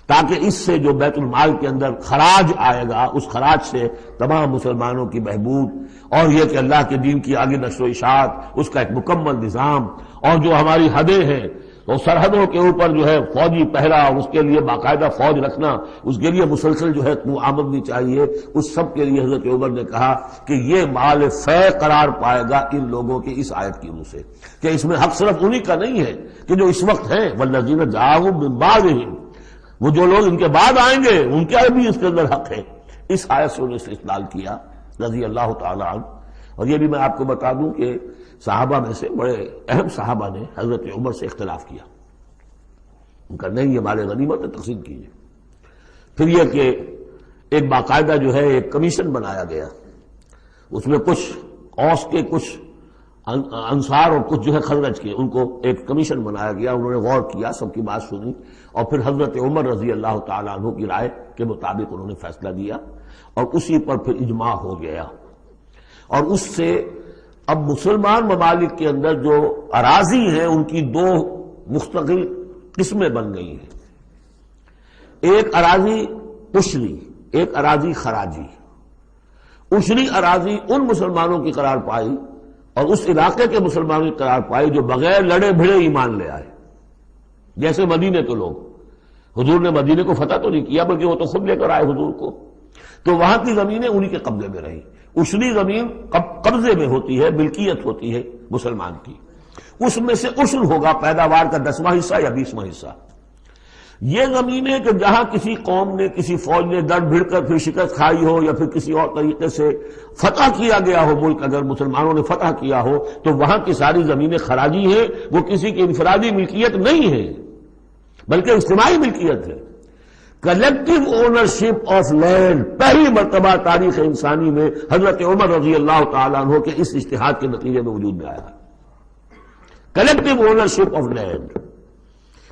تاکہ اس سے جو بیت المال کے اندر خراج آئے گا اس خراج سے تمام مسلمانوں کی بہبود اور یہ کہ اللہ کے دین کی آگے نشر و اشاعت، اس کا ایک مکمل نظام، اور جو ہماری حدیں ہیں تو سرحدوں کے اوپر جو ہے فوجی پہرا، اس کے لیے باقاعدہ فوج رکھنا، اس کے لیے مسلسل جو ہے آمدنی چاہیے، اس سب کے لیے حضرت عمر نے کہا کہ یہ مال فے قرار پائے گا ان لوگوں کی اس آیت کی روح سے، کہ اس میں حق صرف انہی کا نہیں ہے کہ جو اس وقت ہیں، والذین جاؤوا من بعدہم، وہ جو لوگ ان کے بعد آئیں گے ان کا بھی اس کے اندر حق ہے. اس آیت سے انہوں نے استدلال کیا رضی اللہ تعالی عنہ. اور یہ بھی میں آپ کو بتا دوں کہ صحابہ میں سے بڑے اہم صحابہ نے حضرت عمر سے اختلاف کیا، ان کا نہیں یہ مال غنیمت ہے تقسیم کیجیے. پھر یہ کہ ایک باقاعدہ جو ہے ایک کمیشن بنایا گیا، اس میں کچھ اوس کے کچھ انصار اور کچھ جو ہے خزرج کے، ان کو ایک کمیشن بنایا گیا. انہوں نے غور کیا، سب کی بات سنی اور پھر حضرت عمر رضی اللہ تعالیٰ عنہ کی رائے کے مطابق انہوں نے فیصلہ دیا اور اسی پر پھر اجماع ہو گیا. اور اس سے اب مسلمان ممالک کے اندر جو اراضی ہیں ان کی دو مستقل قسمیں بن گئی ہیں، ایک اراضی عشری، ایک اراضی خراجی. عشری اراضی ان مسلمانوں کی قرار پائی اور اس علاقے کے مسلمانوں کی قرار پائی جو بغیر لڑے بھڑے ایمان لے آئے. جیسے مدینے کے لوگ، حضور نے مدینے کو فتح تو نہیں کیا بلکہ وہ تو خود لے کر آئے حضور کو، تو وہاں کی زمینیں انہی کے قبضے میں رہی. اشری زمین قبضے میں ہوتی ہے، ملکیت ہوتی ہے مسلمان کی، اس میں سے عشر ہوگا پیداوار کا 10واں حصہ یا 20واں حصہ۔ یہ زمینیں کہ جہاں کسی قوم نے، کسی فوج نے در بھڑ کر پھر شکست کھائی ہو یا پھر کسی اور طریقے سے فتح کیا گیا ہو ملک، اگر مسلمانوں نے فتح کیا ہو تو وہاں کی ساری زمینیں خراجی ہیں، وہ کسی کی انفرادی ملکیت نہیں ہے بلکہ اجتماعی ملکیت ہے۔ کلیکٹو اونرشپ آف لینڈ پہلی مرتبہ تاریخ انسانی میں حضرت عمر رضی اللہ تعالیٰ عنہ کے اس اجتہاد کے نتیجے میں وجود میں آیا۔ کلیکٹو اونرشپ آف لینڈ،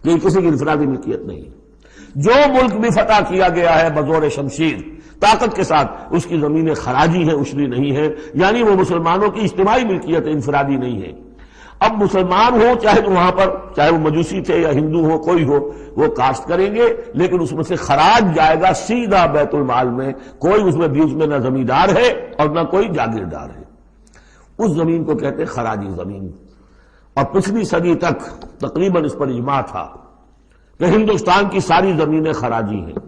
یہ کسی کی انفرادی ملکیت نہیں۔ جو ملک بھی فتح کیا گیا ہے بزور شمشیر طاقت کے ساتھ، اس کی زمینیں خراجی ہیں، اشری نہیں ہے، یعنی وہ مسلمانوں کی اجتماعی ملکیت ہے، انفرادی نہیں ہے۔ اب مسلمان ہو چاہے تو وہاں پر، چاہے وہ مجوسی تھے یا ہندو ہو، کوئی ہو، وہ کاشت کریں گے، لیکن اس میں سے خراج جائے گا سیدھا بیت المال میں، کوئی اس میں بیچ میں نہ زمیندار ہے اور نہ کوئی جاگیردار ہے۔ اس زمین کو کہتے ہیں خراجی زمین۔ اور پچھلی صدی تک تقریباً اس پر اجماع تھا کہ ہندوستان کی ساری زمینیں خراجی ہیں،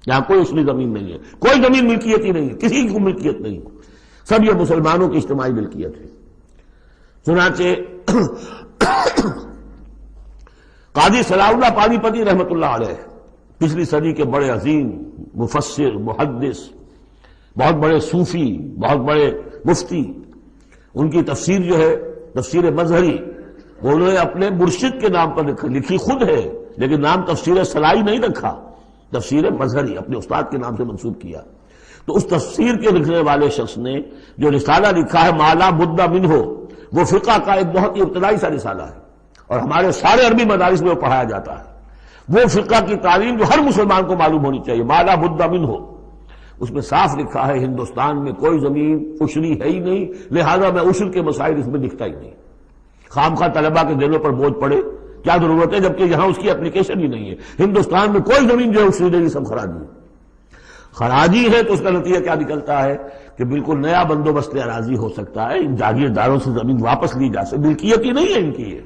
یہاں کوئی اصلی زمین نہیں ہے، کوئی زمین ملکیت ہی نہیں ہے، کسی کی ملکیت نہیں، سب یہ مسلمانوں کی اجتماعی ملکیت ہے۔ چنانچہ قاضی صلاح اللہ پانی پتی رحمۃ اللہ علیہ پچھلی صدی کے بڑے عظیم مفسر، محدث، بہت بڑے صوفی، بہت بڑے مفتی، ان کی تفسیر جو ہے تفسیر مظہری، وہ انہوں نے اپنے مرشد کے نام پر لکھی خود ہے، لیکن نام تفسیر صلاحی نہیں رکھا، تفسیر مظہری اپنے استاد کے نام سے منسوب کیا۔ تو اس تفسیر کے لکھنے والے شخص نے جو رسالہ لکھا ہے مالا بدھ منہ، وہ فقہ کا ایک بہت ہی ابتدائی سا رسالہ ہے اور ہمارے سارے عربی مدارس میں وہ پڑھایا جاتا ہے۔ وہ فقہ کی تعلیم جو ہر مسلمان کو معلوم ہونی چاہیے، مالا بدھ منہ، اس میں صاف لکھا ہے ہندوستان میں کوئی زمین عشری ہے ہی نہیں، لہذا میں عشر کے مسائل اس میں دکھتا ہی نہیں۔ خام خواہ طلبہ کے دلوں پر بوجھ پڑے، کیا ضرورت ہے، جبکہ یہاں اس کی اپلیکیشن ہی نہیں ہے۔ ہندوستان میں کوئی زمین جو ہے عشری نہیں، سب خراجی ہے۔ خراجی ہے تو اس کا نتیجہ کیا نکلتا ہے کہ بالکل نیا بندوبست اراضی ہو سکتا ہے، ان جاگیرداروں سے زمین واپس لی جا سکتی، ملکیت ہی نہیں ہے ان کی۔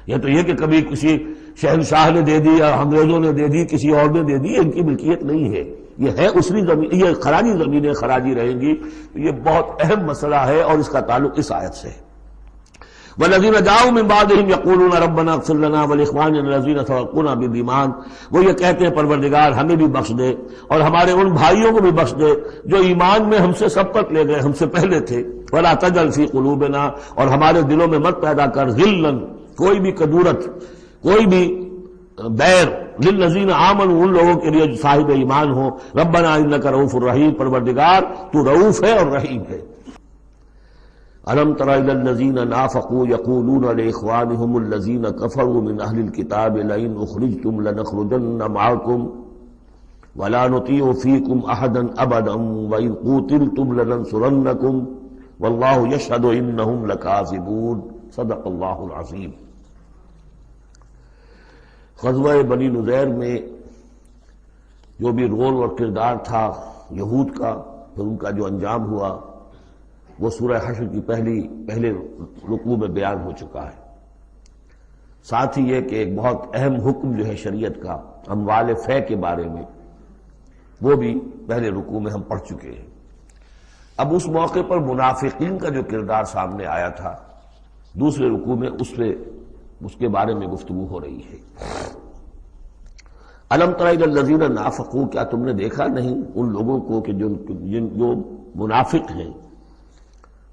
یہ تو یہ کہ کبھی کسی شہنشاہ نے دے دی یا انگریزوں نے دے دی، کسی اور نے دے دی، ان کی ملکیت نہیں ہے، یہ ہے عشری زمین، یہ خراجی زمینیں خراجی رہیں گی۔ یہ بہت اہم مسئلہ ہے اور اس کا تعلق اس آیت سے ہے۔ والذین جاؤوا من بعدهم یقولون ربنا اغفر لنا ولاخواننا الذین سبقونا بالایمان، وہ یہ کہتے ہیں پروردگار ہمیں بھی بخش دے اور ہمارے ان بھائیوں کو بھی بخش دے جو ایمان میں ہم سے سبقت لے گئے، ہم سے پہلے تھے۔ ولا تجعل فی قلوبنا، اور ہمارے دلوں میں مت پیدا کر غلا، کوئی بھی کدورت، کوئی بھی بیر، للذین آمنوا، ان لوگوں کے لیے جو صاحب ایمان ہو۔ ربنا انک رؤوف الرحیم، پروردگار تو رؤوف ہے اور رحیم ہے۔ أَلَمْ تَرَ إِلَى الَّذِينَ نَافَقُوا يَقُولُونَ لِإِخْوَانِهُمُ الَّذِينَ كَفَرُوا مِنْ أَهْلِ الْكِتَابِ لَئِنْ أُخْرِجْتُمْ لَنَخْرُجَنَّ مَعَكُمْ وَلَا نُطِيعُ فِيكُمْ أَحَدًا أَبَدًا وَإِنْ قُوتِلْتُمْ لَنَنْصُرَنَّكُمْ وَاللَّهُ يَشْهَدُ إِنَّهُمْ لَكَاذِبُونَ۔ صدق اللہ العظیم۔ غزوہ بنی نذیر میں جو بھی رول اور کردار تھا یہود کا، پھر ان کا جو انجام ہوا، وہ سورہ حشر کی پہلے رکوع میں بیان ہو چکا ہے۔ ساتھ ہی یہ کہ ایک بہت اہم حکم جو ہے شریعت کا اموال فے کے بارے میں، وہ بھی پہلے رکوع میں ہم پڑھ چکے ہیں۔ اب اس موقع پر منافقین کا جو کردار سامنے آیا تھا دوسرے رکوع میں، اس کے بارے میں گفتگو ہو رہی ہے۔ الم تر الی الذین نافقوا، کیا تم نے دیکھا نہیں ان لوگوں کو کہ جو منافق ہیں،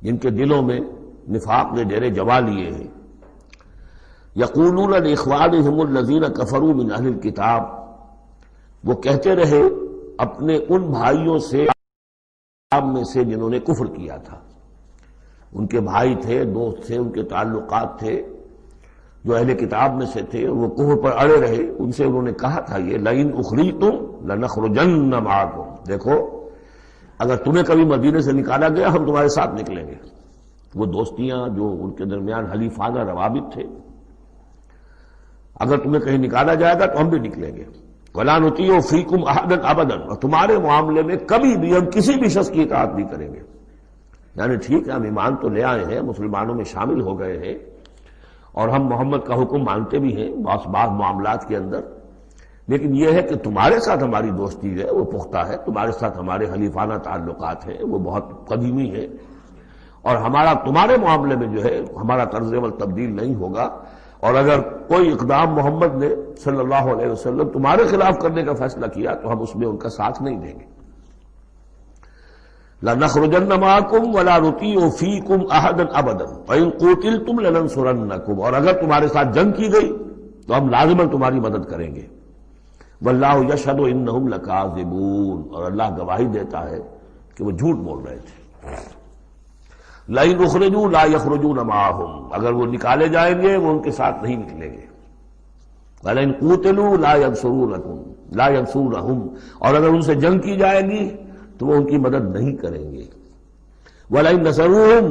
جن کے دلوں میں نفاق نے ڈیرے جما لیے ہیں۔ یقولون لاخوانہم الذین کفروا من اہل الکتاب، وہ کہتے رہے اپنے ان بھائیوں سے میں سے جنہوں نے کفر کیا تھا، ان کے بھائی تھے، دوست تھے، ان کے تعلقات تھے جو اہل کتاب میں سے تھے، وہ کفر پر اڑے رہے۔ ان سے انہوں نے کہا تھا یہ لئن اخرجتم لنخرجن معکم، دیکھو اگر تمہیں کبھی مدینے سے نکالا گیا ہم تمہارے ساتھ نکلیں گے۔ وہ دوستیاں جو ان کے درمیان حلیفانہ روابط تھے، اگر تمہیں کہیں نکالا جائے گا تو ہم بھی نکلیں گے۔ وَلَا نُطِيعُ فِيكُمْ أَحَدًا أَبَدًا، اور تمہارے معاملے میں کبھی بھی ہم کسی بھی شخص کی اطاعت نہیں کریں گے۔ یعنی ٹھیک ہے ہم ایمان تو لے آئے ہیں، مسلمانوں میں شامل ہو گئے ہیں اور ہم محمد کا حکم مانتے بھی ہیں بعض معاملات کے اندر، لیکن یہ ہے کہ تمہارے ساتھ ہماری دوستی جو ہے وہ پختہ ہے، تمہارے ساتھ ہمارے حلیفانہ تعلقات ہیں وہ بہت قدیمی ہے، اور ہمارا تمہارے معاملے میں جو ہے ہمارا طرز عمل تبدیل نہیں ہوگا، اور اگر کوئی اقدام محمد نے صلی اللہ علیہ وسلم تمہارے خلاف کرنے کا فیصلہ کیا تو ہم اس میں ان کا ساتھ نہیں دیں گے۔ لَنَخْرُجَنَّ مَعَكُمْ وَلَا نُطِيعُ فِيكُمْ أَحَدًا أَبَدًا وَإِن قُوتِلْتُمْ لَنَنصُرَنَّكُمْ، اور اگر تمہارے ساتھ جنگ کی گئی تو ہم لازماً تمہاری مدد کریں گے۔ وَاللَّهُ يَشْهَدُ إِنَّهُمْ لَكَاذِبُونَ، اور اللہ گواہی دیتا ہے کہ وہ جھوٹ بول رہے تھے۔ لَئِنْ أُخْرِجُوا لَا يَخْرُجُونَ مَعَهُمْ، اگر وہ نکالے جائیں گے وہ ان کے ساتھ نہیں نکلیں گے۔ وَلَئِنْ قُوتِلُوا لَا يَنصُرُونَهُمْ، اور اگر ان سے جنگ کی جائے گی تو وہ ان کی مدد نہیں کریں گے۔ وَلَئِنْ نَصَرُوهُمْ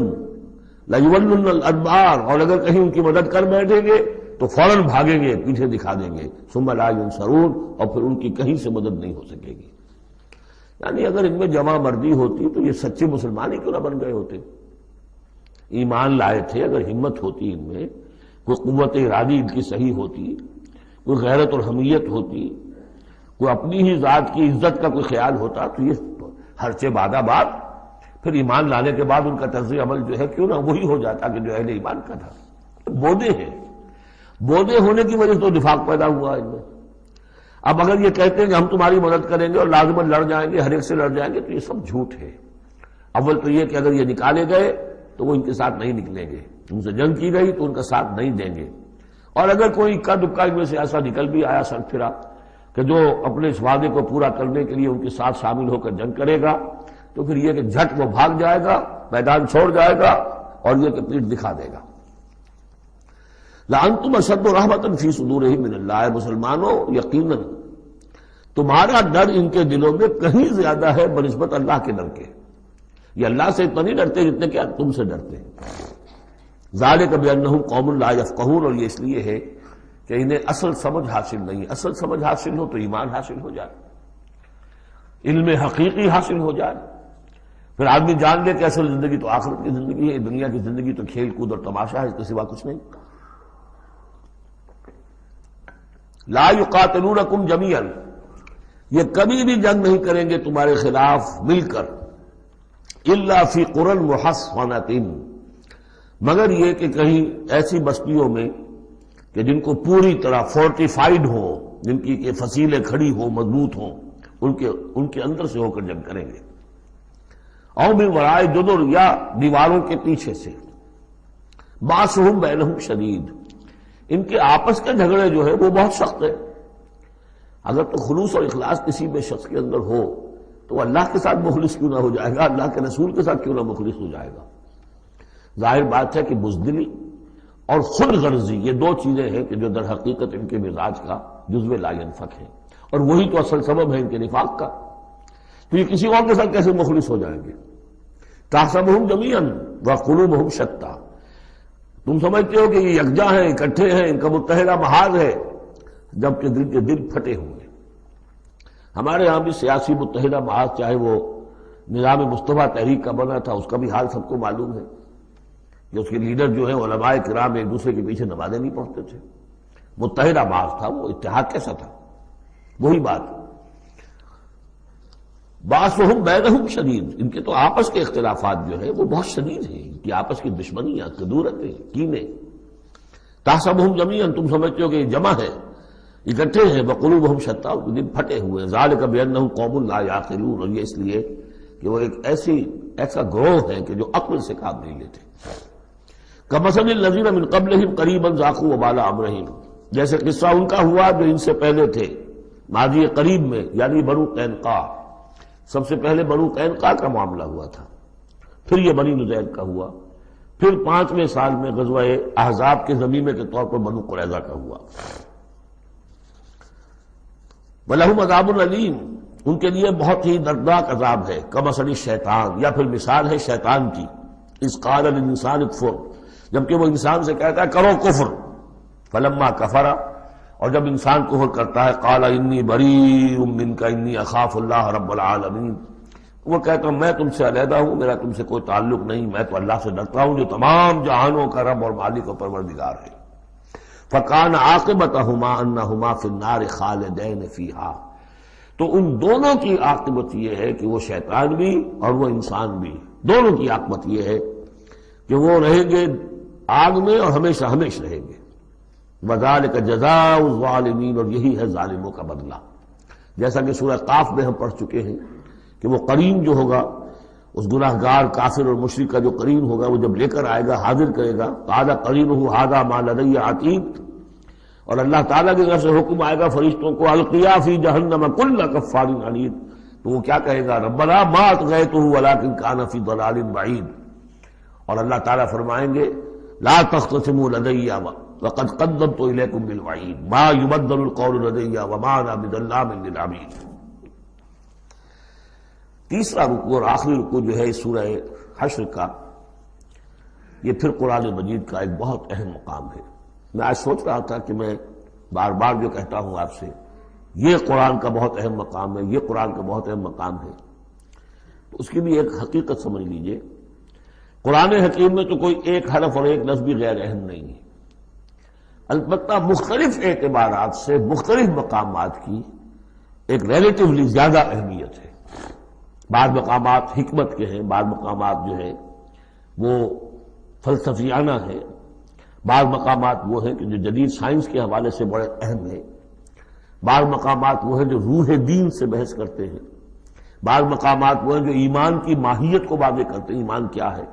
لَيُوَلُّنَّ الْأَدْبَارَ، اور اگر کہیں ان کی مدد کر بیٹھیں گے تو فوراً بھاگیں گے، پیچھے دکھا دیں گے۔ ثُمَّ لَا يُنصَرُونَ، اور پھر ان کی کہیں سے مدد نہیں ہو سکے گی۔ یعنی اگر ان میں جمع مردی ہوتی تو یہ سچے مسلمان ہی کیوں نہ بن گئے ہوتے؟ ایمان لائے تھے، اگر ہمت ہوتی ان میں، کوئی قوت ارادی ان کی صحیح ہوتی، کوئی غیرت اور حمیت ہوتی، کوئی اپنی ہی ذات کی عزت کا کوئی خیال ہوتا تو یہ ہرچے بادہ باد پھر ایمان لانے کے بعد ان کا طرز عمل جو ہے کیوں نہ وہی ہو جاتا کہ جو اہل ایمان کا تھا۔ بودے ہیں، بودے ہونے کی وجہ سے تو نفاق پیدا ہوا ان میں۔ اب اگر یہ کہتے ہیں کہ ہم تمہاری مدد کریں گے اور لازماً لڑ جائیں گے، ہر ایک سے لڑ جائیں گے، تو یہ سب جھوٹ ہے۔ اول تو یہ کہ اگر یہ نکالے گئے تو وہ ان کے ساتھ نہیں نکلیں گے، ان سے جنگ کی گئی تو ان کا ساتھ نہیں دیں گے، اور اگر کوئی اکا دکا ان میں سے ایسا نکل بھی آیا سر پھرا کہ جو اپنے اس وعدے کو پورا کرنے کے لیے ان کے ساتھ شامل ہو کر جنگ کرے گا تو پھر یہ کہ جھٹ وہ بھاگ جائے گا، میدان چھوڑ جائے گا، اور یہ کہ پیٹھ دکھا دے گا۔ لَأَنْتُمْ أَشَدُّ رَهْبَةً فِي صُدُورِهِم مِّنَ اللَّهِ، مسلمانوں یقیناً تمہارا ڈر ان کے دلوں میں کہیں زیادہ ہے بنسبت اللہ کے ڈر کے۔ یہ اللہ سے اتنا نہیں ڈرتے جتنے کہ تم سے ڈرتے ہیں۔ ذَلِكَ بِأَنَّهُمْ قَوْمٌ لَا يَفْقَهُونَ، اور یہ اس لیے ہے کہ انہیں اصل سمجھ حاصل نہیں۔ اصل سمجھ حاصل ہو تو ایمان حاصل ہو جائے، علم حقیقی حاصل ہو جائے، پھر آدمی جان لے کہ اصل زندگی تو آخرت کی زندگی ہے، دنیا کی زندگی تو کھیل کود اور تماشا ہے، اس کے سوا کچھ نہیں۔ لا یقاتلونکم جمیعا، یہ کبھی بھی جنگ نہیں کریں گے تمہارے خلاف مل کر، الا فی قری محصنۃ، مگر یہ کہ کہیں ایسی بستیوں میں کہ جن کو پوری طرح فورٹیفائیڈ ہوں، جن کی کہ فصیلیں کھڑی ہوں، مضبوط ہوں، ان کے اندر سے ہو کر جنگ کریں گے۔ او من وراء جدر، یا دیواروں کے پیچھے سے۔ باسہم بینہم شدید، ان کے آپس کے جھگڑے جو ہے وہ بہت سخت ہے۔ اگر تو خلوص اور اخلاص کسی بھی شخص کے اندر ہو تو اللہ کے ساتھ مخلص کیوں نہ ہو جائے گا، اللہ کے رسول کے ساتھ کیوں نہ مخلص ہو جائے گا۔ ظاہر بات ہے کہ بزدلی اور خود غرضی یہ دو چیزیں ہیں کہ جو در حقیقت ان کے مزاج کا جزو لا ینفک ہے، اور وہی تو اصل سبب ہے ان کے نفاق کا۔ تو یہ کسی اور کے ساتھ کیسے مخلص ہو جائیں گے؟ تحسبہم جمیعا وقلوبہم شتیٰ، تم سمجھتے ہو کہ یہ یکجا ہیں، اکٹھے ہیں، ان کا متحدہ محاذ ہے، جبکہ دل کے دل پھٹے ہوئے۔ ہمارے ہاں بھی سیاسی متحدہ محاذ، چاہے وہ نظام مصطفیٰ تحریک کا بنا تھا، اس کا بھی حال سب کو معلوم ہے کہ اس کے لیڈر جو ہیں علماء کرام ایک دوسرے کے پیچھے نمازیں نہیں پڑھتے تھے۔ متحدہ محاذ تھا، وہ اتحاد کیسا تھا؟ وہی بات، باسہم بینہم شدید، ان کے تو آپس کے اختلافات جو ہیں وہ بہت شدید ہیں، ان کی آپس کی دشمنیاں، کدورتیں، کینے۔ تحسبہم جمیعا، تم سمجھتے ہو کہ یہ جمع ہے، اکٹھے ہیں، وقلوبہم شتیٰ، دل پھٹے ہوئے۔ ذالک بانہم قوم لا یعقلون، اور یہ اس لیے کہ وہ ایک ایسا گروہ ہے کہ جو عقل سے کام نہیں لیتے۔ کمثل الذین من قبلہم قریبا ذاقوا وبال امرہم، جیسے قصہ ان کا ہوا جو ان سے پہلے تھے ماضی قریب میں، یعنی بنو قینقاع۔ سب سے پہلے بنو قینقاع کا معاملہ ہوا تھا، پھر یہ بنی نذیر کا ہوا، پھر 5ویں سال میں غزوہ احزاب کے ضمیمے کے طور پر بنو قریظہ کا ہوا۔ وَلَهُمْ عَذَابٌ أَلِيمٌ، ان کے لیے بہت ہی دردناک عذاب ہے۔ کمثل الشیطان، یا پھر مثال ہے شیطان کی، اذ قال للانسان اکفر، جبکہ وہ انسان سے کہتا ہے کرو کفر، فلما کفر، اور جب انسان کفر کرتا ہے قال انی بریء منک انی اخاف اللہ رب العالمین، وہ کہتا ہوں میں تم سے علیحدہ ہوں، میرا تم سے کوئی تعلق نہیں، میں تو اللہ سے ڈرتا ہوں جو تمام جہانوں کا رب اور مالک و پروردگار ہے۔ فکان عاقبتہما انہما فی النار خالدین فیہا، تو ان دونوں کی عاقبت یہ ہے کہ وہ شیطان بھی اور وہ انسان بھی، دونوں کی عاقبت یہ ہے کہ وہ رہیں گے آگ میں اور ہمیشہ ہمیشہ رہیں گے۔ وذالک جزاء الظالمین، اور یہی ہے ظالموں کا بدلہ، جیسا کہ سورہ قاف میں ہم پڑھ چکے ہیں کہ وہ قرین جو ہوگا، اس گناہگار کافر اور مشرک کا جو قرین ہوگا، وہ جب لے کر آئے گا، حاضر کرے گا، قال قرینہ ھذا ما لدی عتید، اور اللہ تعالیٰ کی طرف سے حکم آئے گا فرشتوں کو القیا فی جہنم کل کفار عنید، تو وہ کیا کہے گا؟ ربنا ما اطغیتہ ولکن کان فی ضلال بعید، اور اللہ تعالیٰ فرمائیں گے لا تختصموا لدی وقد قدمت الیکم بالوعید ما یبدل القول لدی وما انا بظلام للعبید۔ تیسرا رکوع اور آخری رکوع جو ہے اس سورہ حشر کا، یہ پھر قرآن مجید کا ایک بہت اہم مقام ہے۔ میں آج سوچ رہا تھا کہ میں بار بار جو کہتا ہوں آپ سے، یہ قرآن کا بہت اہم مقام ہے، یہ قرآن کا بہت اہم مقام ہے، تو اس کی بھی ایک حقیقت سمجھ لیجئے۔ قرآن حکیم میں تو کوئی ایک حرف اور ایک لفظ بھی غیر اہم نہیں ہے، البتہ مختلف اعتبارات سے مختلف مقامات کی ایک ریلیٹیولی زیادہ اہمیت ہے۔ بعض مقامات حکمت کے ہیں، بعض مقامات جو ہے وہ فلسفیانہ ہیں، بعض مقامات وہ ہیں کہ جو جدید سائنس کے حوالے سے بڑے اہم ہیں، بعض مقامات وہ ہیں جو روح دین سے بحث کرتے ہیں، بعض مقامات وہ ہیں جو ایمان کی ماہیت کو واضح کرتے ہیں، ایمان کیا ہے۔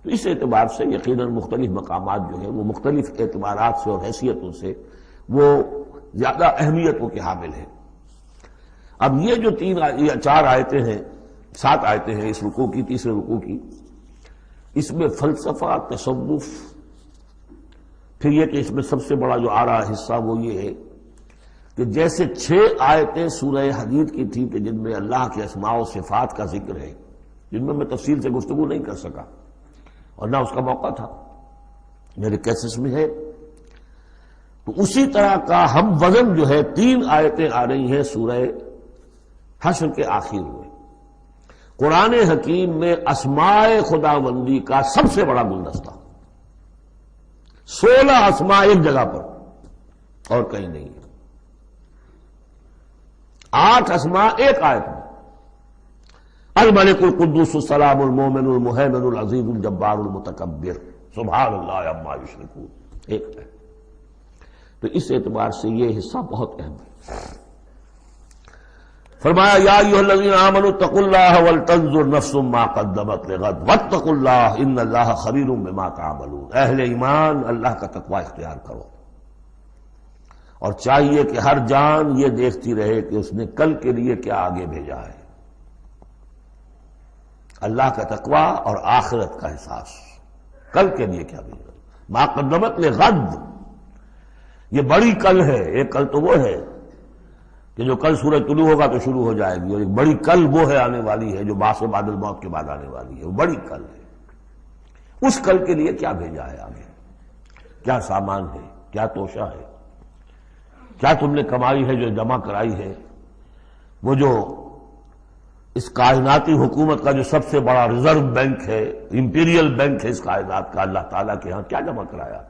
تو اس اعتبار سے یقیناً مختلف مقامات جو ہیں وہ مختلف اعتبارات سے اور حیثیتوں سے وہ زیادہ اہمیتوں کے حامل ہیں۔ اب یہ جو 4 آیتیں ہیں، 7 آیتیں ہیں اس رکوع کی، تیسرے رکوع کی، اس میں فلسفہ، تصوف، پھر یہ کہ اس میں سب سے بڑا جو آ رہا حصہ وہ یہ ہے کہ جیسے 6 آیتیں سورہ حدید کی تھیں کہ جن میں اللہ کے اسماء و صفات کا ذکر ہے، جن میں تفصیل سے گفتگو نہیں کر سکا اور نہ اس کا موقع تھا، میرے کیسز میں ہے، تو اسی طرح کا ہم وزن جو ہے 3 آیتیں آ رہی ہیں سورہ حشر کے آخر میں۔ قرآن حکیم میں اسماء خداوندی کا سب سے بڑا گلدستہ، 16 اسماء ایک جگہ پر اور کہیں نہیں ہے، 8 اسماء ایک آیت میں، الملک القدوس السلام المومن المہیمن العزیز الجبار المتکبر سبحان اللہ عما یشرکون، ایک ہے۔ تو اس اعتبار سے یہ حصہ بہت اہم ہے۔ فرمایا یا ایھا الذین آمنوا اتقوا اللہ ولتنظر نفس ما قدمت لغد واتقوا اللہ ان اللہ خبیر بما تعملون، اہل ایمان اللہ کا تقوی اختیار کرو، اور چاہیے کہ ہر جان یہ دیکھتی رہے کہ اس نے کل کے لیے کیا آگے بھیجا ہے۔ اللہ کا تقوی اور آخرت کا احساس، کل کے لیے کیا بھیجا، ما قدمت لغد، یہ بڑی کل ہے۔ ایک کل تو وہ ہے کہ جو کل سورج طلوع ہوگا تو شروع ہو جائے گی، اور ایک بڑی کل وہ ہے آنے والی ہے جو بعث بعد الموت کے بعد آنے والی ہے، وہ بڑی کل ہے۔ اس کل کے لیے کیا بھیجا ہے آگے، کیا سامان ہے، کیا توشہ ہے، کیا تم نے کمائی ہے جو جمع کرائی ہے، وہ جو اس کائناتی حکومت کا جو سب سے بڑا ریزرو بینک ہے، امپیریل بینک ہے اس کائنات کا، اللہ تعالیٰ کے ہاں کیا جمع کرایا۔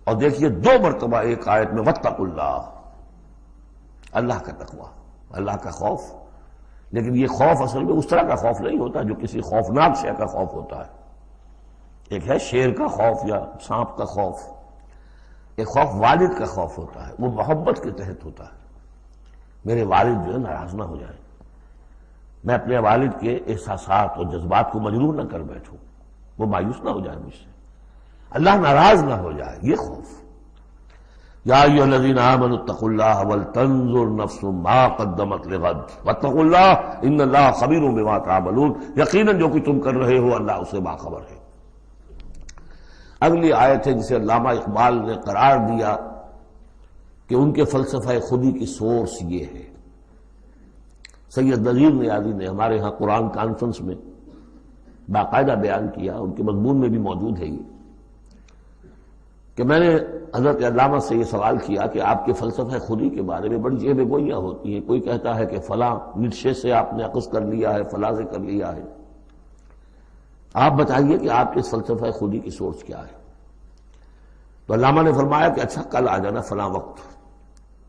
اور دیکھیے 2 مرتبہ ایک آیت میں واتقوا اللہ، اللہ کا تقوی، اللہ کا خوف، لیکن یہ خوف اصل میں اس طرح کا خوف نہیں ہوتا جو کسی خوفناک شے کا خوف ہوتا ہے۔ ایک ہے شیر کا خوف یا سانپ کا خوف، ایک خوف والد کا خوف ہوتا ہے، وہ محبت کے تحت ہوتا ہے، میرے والد جو ہے ناراض نہ ہو جائیں، میں اپنے والد کے احساسات اور جذبات کو مجروح نہ کر بیٹھوں، وہ مایوس نہ ہو جائے مجھ سے، اللہ ناراض نہ ہو جائے، یہ خوف۔ یا ایھا الذین آمنوا اتقوا اللہ ولتنظر نفس ما قدمت لغد واتقوا اللہ ان اللہ خبیر بما تعملون، یقیناً جو کچھ تم کر رہے ہو اللہ اسے باخبر ہے۔ اگلی آیت ہے جسے علامہ اقبال نے قرار دیا کہ ان کے فلسفہ خودی کی سورس یہ ہے۔ سید نذیر نیازی نے ہمارے ہاں قرآن کانفرنس میں باقاعدہ بیان کیا، ان کے مضمون میں بھی موجود ہے یہ، کہ میں نے حضرت علامہ سے یہ سوال کیا کہ آپ کے فلسفہ خودی کے بارے میں بڑی جیب گوئیاں ہوتی ہیں، کوئی کہتا ہے کہ فلاں نیٹشے سے آپ نے اخذ کر لیا ہے، فلاں سے کر لیا ہے، آپ بتائیے کہ آپ کے فلسفہ خودی کی سورس کیا ہے۔ تو علامہ نے فرمایا کہ اچھا کل آ جانا فلاں وقت.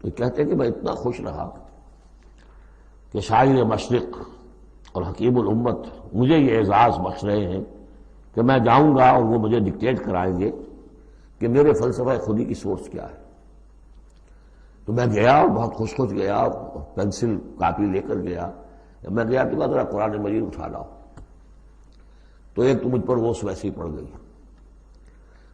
تو کہتے ہیں کہ میں اتنا خوش رہا کہ شاعر مشرق اور حکیم الامت مجھے یہ اعزاز بخش رہے ہیں کہ میں جاؤں گا اور وہ مجھے ڈکٹیٹ کرائیں گے کہ میرے فلسفہ خودی کی سورس کیا ہے. تو میں گیا اور بہت خوش گیا، پینسل کاپی لے کر گیا. جب میں گیا تو ذرا قرآن مجید اٹھا لاؤ، تو ایک تو مجھ پر وہ ویسی پڑ گئی.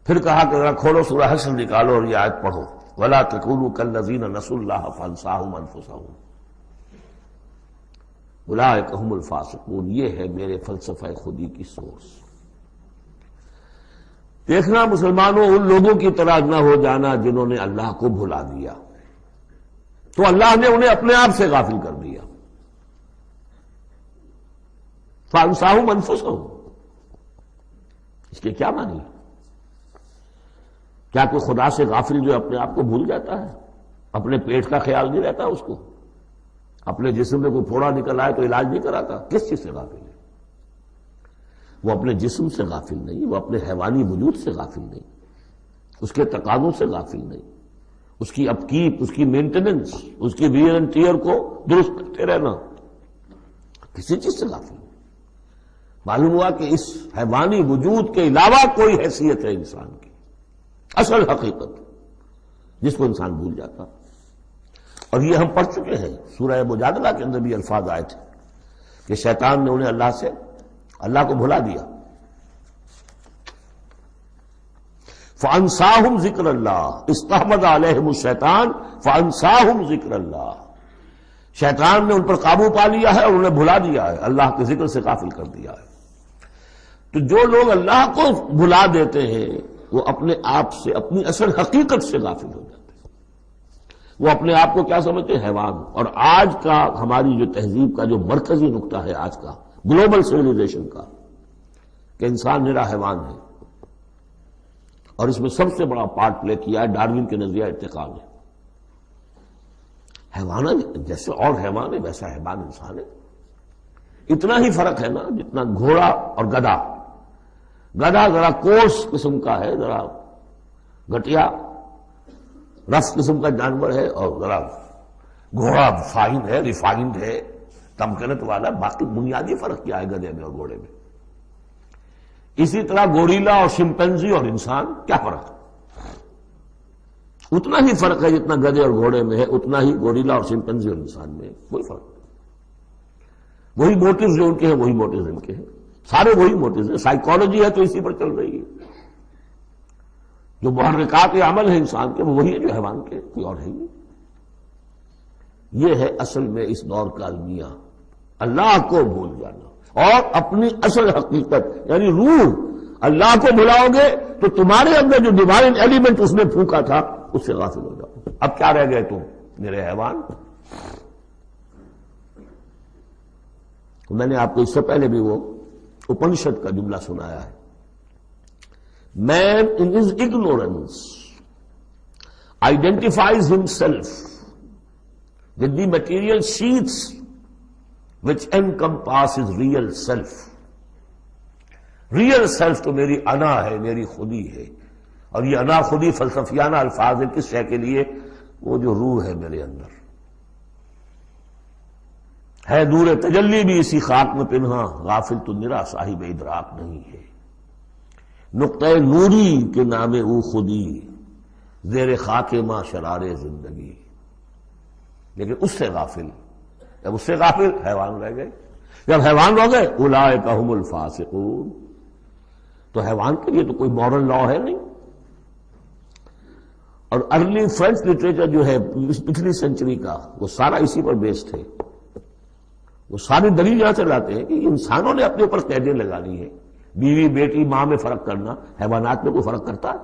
پھر کہا کہ ذرا کھولو سورہ حشر نکالو اور یہ آیت پڑھو، وَلَا تَكُونُوا كَالَّذِينَ نَسُوا اللَّهَ فَأَنسَاهُمْ أَنفُسَهُمْ أُولَٰئِكَ هُمُ الْفَاسِقُونَ. یہ ہے میرے فلسفہ خودی کی سورس. دیکھنا مسلمانوں، ان لوگوں کی طرح نہ ہو جانا جنہوں نے اللہ کو بھلا دیا، تو اللہ نے انہیں اپنے آپ سے غافل کر دیا. فَأَنسَاهُمْ أَنفُسَهُمْ، اس کے کیا معنی؟ کیا کوئی خدا سے غافل جو اپنے آپ کو بھول جاتا ہے؟ اپنے پیٹ کا خیال نہیں رہتا اس کو؟ اپنے جسم میں کوئی پھوڑا نکل آئے تو علاج نہیں کراتا؟ کس چیز سے غافل ہے؟ وہ اپنے جسم سے غافل نہیں، وہ اپنے حیوانی وجود سے غافل نہیں، اس کے تقاضوں سے غافل نہیں، اس کی اپکیپ، اس کی مینٹیننس، اس کی ویئر اینڈ ٹیئر کو درست کرتے رہنا، کسی چیز سے غافل نہیں. معلوم ہوا کہ اس حیوانی وجود کے علاوہ کوئی حیثیت ہے انسان کی، اصل حقیقت جس کو انسان بھول جاتا. اور یہ ہم پڑھ چکے ہیں سورہ مجادلہ کے اندر بھی الفاظ آئے تھے کہ شیطان نے انہیں اللہ کو بھلا دیا. فَأَنسَاهُمْ ذِكْرَ اللَّهِ اسْتَحْوَذَ عَلَيْهِمُ الشَّيْطَانُ فَأَنسَاهُمْ ذِكْرَ اللَّهِ. شیطان نے ان پر قابو پا لیا ہے اور انہیں بھلا دیا ہے، اللہ کے ذکر سے غافل کر دیا ہے. تو جو لوگ اللہ کو بھلا دیتے ہیں وہ اپنے آپ سے، اپنی اصل حقیقت سے غافل ہو جاتے ہیں. وہ اپنے آپ کو کیا سمجھتے ہیں؟ حیوان. اور آج کا ہماری جو تہذیب کا جو مرکزی نقطہ ہے آج کا گلوبل سویلائزیشن کا، کہ انسان نرا حیوان ہے. اور اس میں سب سے بڑا پارٹ پلے کیا ہے ڈاروین کے نظریہ ارتقاء نے. حیوان جیسے اور حیوان ہے ویسا حیوان انسان ہے. اتنا ہی فرق ہے نا جتنا گھوڑا اور گدھا. گدھا ذرا کورس قسم کا ہے، ذرا گٹیا رف قسم کا جانور ہے، اور ذرا گھوڑا فائن ہے، ریفائنڈ ہے، تمکنت والا. باقی بنیادی فرق کیا ہے گدھے میں اور گھوڑے میں؟ اسی طرح گوریلا اور شمپینزی اور انسان، کیا فرق ہے؟ اتنا ہی فرق ہے جتنا گدھے اور گھوڑے میں ہے، اتنا ہی گوریلا اور شمپینزی اور انسان میں ہے. کوئی فرق نہیں. وہی موٹیوز جو ان کے ہیں وہی موٹیوز ان کے ہیں، سارے وہی موٹیوز ہیں. سائیکالوجی ہے تو اسی پر چل رہی ہے. جو محرکات عمل ہے انسان کے وہ وہی ہے جو حیوان کے، کوئی اور ہے نہیں. یہ ہے اصل میں اس دور کا المیہ، اللہ کو بھول جانا اور اپنی اصل حقیقت یعنی روح. اللہ کو بھلاؤ گے تو تمہارے اندر جو ڈیوائن ایلیمنٹ اس نے پھونکا تھا اس سے غافل ہو جاؤ. اب کیا رہ گئے تم میرے حیوان؟ میں نے آپ کو اس سے پہلے بھی وہ اپنشد کا جملہ سنایا ہے. Man in his ignorance identifies himself with the material sheaths which encompass his real self. Real self تو میری انا ہے، میری خودی ہے. اور یہ انا خودی فلسفیانہ الفاظ ہے کس شے کے لیے؟ وہ جو روح ہے میرے اندر ہے. نور تجلی بھی اسی خاک میں پنہاں، غافل تو نرا صاحب ادراک نہیں ہے. نقطہ نوری کے نام او خودی، زیر خاک ماں شرار زندگی. لیکن اس سے غافل، جب اس سے غافل حیوان رہ گئے. جب حیوان ہو گئے اولئک ھم الفاسقون. تو حیوان کے لیے تو کوئی مورل لا ہے نہیں. اور ارلی فرینچ لٹریچر جو ہے پچھلی سینچری کا وہ سارا اسی پر بیسڈ ہے. وہ ساری دلیل یہاں سے لاتے ہیں کہ انسانوں نے اپنے اوپر قیدیں لگانی ہے. بیوی بیٹی ماں میں فرق کرنا، حیوانات میں کوئی فرق کرتا ہے؟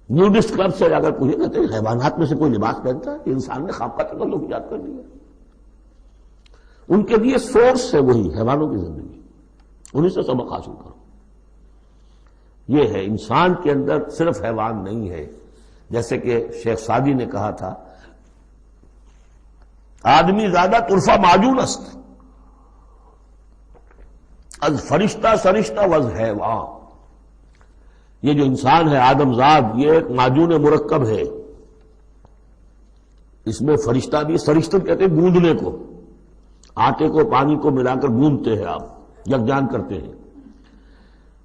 نیوڈسٹ کلب سے اگر پوچھے کہتے ہیں حیوانات میں سے کوئی لباس پہنتا ہے؟ انسان نے خواب کا تکلف ایجاد کر دیا. ان کے لیے سورس ہے وہی حیوانوں کی زندگی، انہیں سے سبق حاصل کرو. یہ ہے انسان کے اندر صرف حیوان نہیں ہے. جیسے کہ شیخ سعدی نے کہا تھا آدمی زیادہ طرفہ معجون است از فرشتہ سرشتہ وز حیوان. یہ جو انسان ہے آدم زاد، یہ ایک معجون مرکب ہے، اس میں فرشتہ بھی، فرشتہ کہتے ہیں گوندنے کو، آٹے کو پانی کو ملا کر گوندتے ہیں آپ، یکجان کرتے ہیں،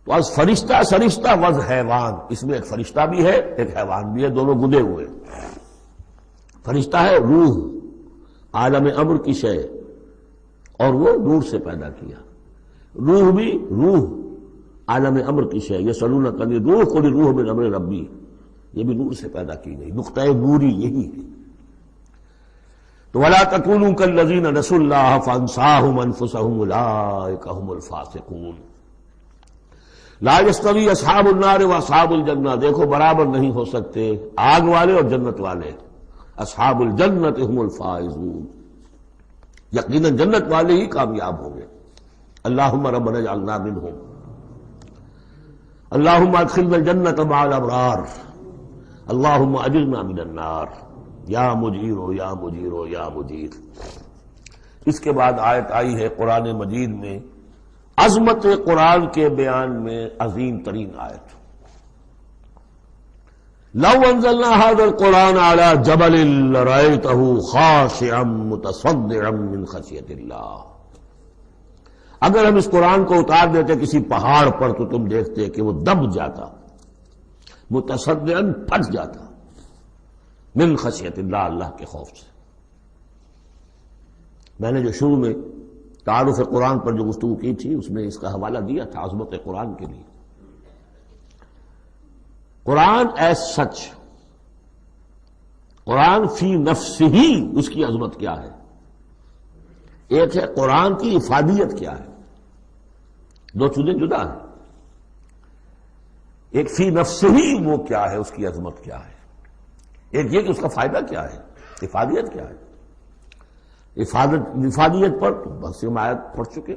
تو از فرشتہ وز حیوان، اس میں ایک فرشتہ بھی ہے ایک حیوان بھی ہے، دونوں گدے ہوئے۔ فرشتہ ہے روح، عالم امر کی شے، اور وہ نور سے پیدا کیا۔ روح بھی روح عالم امر کی شے، یہ سلونک عن الروح قل الروح من امر ربی، یہ بھی نور سے پیدا کی گئی، نقطہ نوری یہی ہے۔ تو وَلَا تَكُونُوا كَالَّذِينَ نَسُوا اللَّهَ فَأَنسَاهُمْ أَنفُسَهُمْ أُولَٰئِكَ هُمُ الْفَاسِقُونَ۔ لا يستوی اصحاب النار واصحاب الجنہ، دیکھو برابر نہیں ہو سکتے آگ والے اور جنت والے۔ اصحاب الجنت هم الفائزون، یقیناً جنت والے ہی کامیاب ہوں گے۔ اللہم ربنا اجعلنا منہم، اللہم ادخلنا الجنت مع الابرار، اللہم اجرنا من النار، یا مجیر یا مجیر یا مجیر۔ اس کے بعد آیت آئی ہے قرآن مجید میں عظمت قرآن کے بیان میں عظیم ترین آیت، لو انزلنا هذا القرآن على جبل لرأيته خاشعا متصدعا من خشیۃ اللہ، اگر ہم اس قرآن کو اتار دیتے کسی پہاڑ پر تو تم دیکھتے کہ وہ دب جاتا، متصدعا پھٹ جاتا، من خشیۃ اللہ، اللہ کے خوف سے۔ میں نے جو شروع میں تعارف قرآن پر جو گفتگو کی تھی اس میں اس کا حوالہ دیا تھا عظمت قرآن کے لیے۔ قرآن ایز سچ، قرآن فی نفسہ ہی اس کی عظمت کیا ہے، ایک ہے قرآن کی افادیت کیا ہے، دو چیزیں جدا ہیں، ایک فی نفسہ ہی وہ کیا ہے، اس کی عظمت کیا ہے، ایک یہ کہ اس کا فائدہ کیا ہے، افادیت کیا ہے۔ افادیت پر تو بس ہم آیت پڑھ چکے،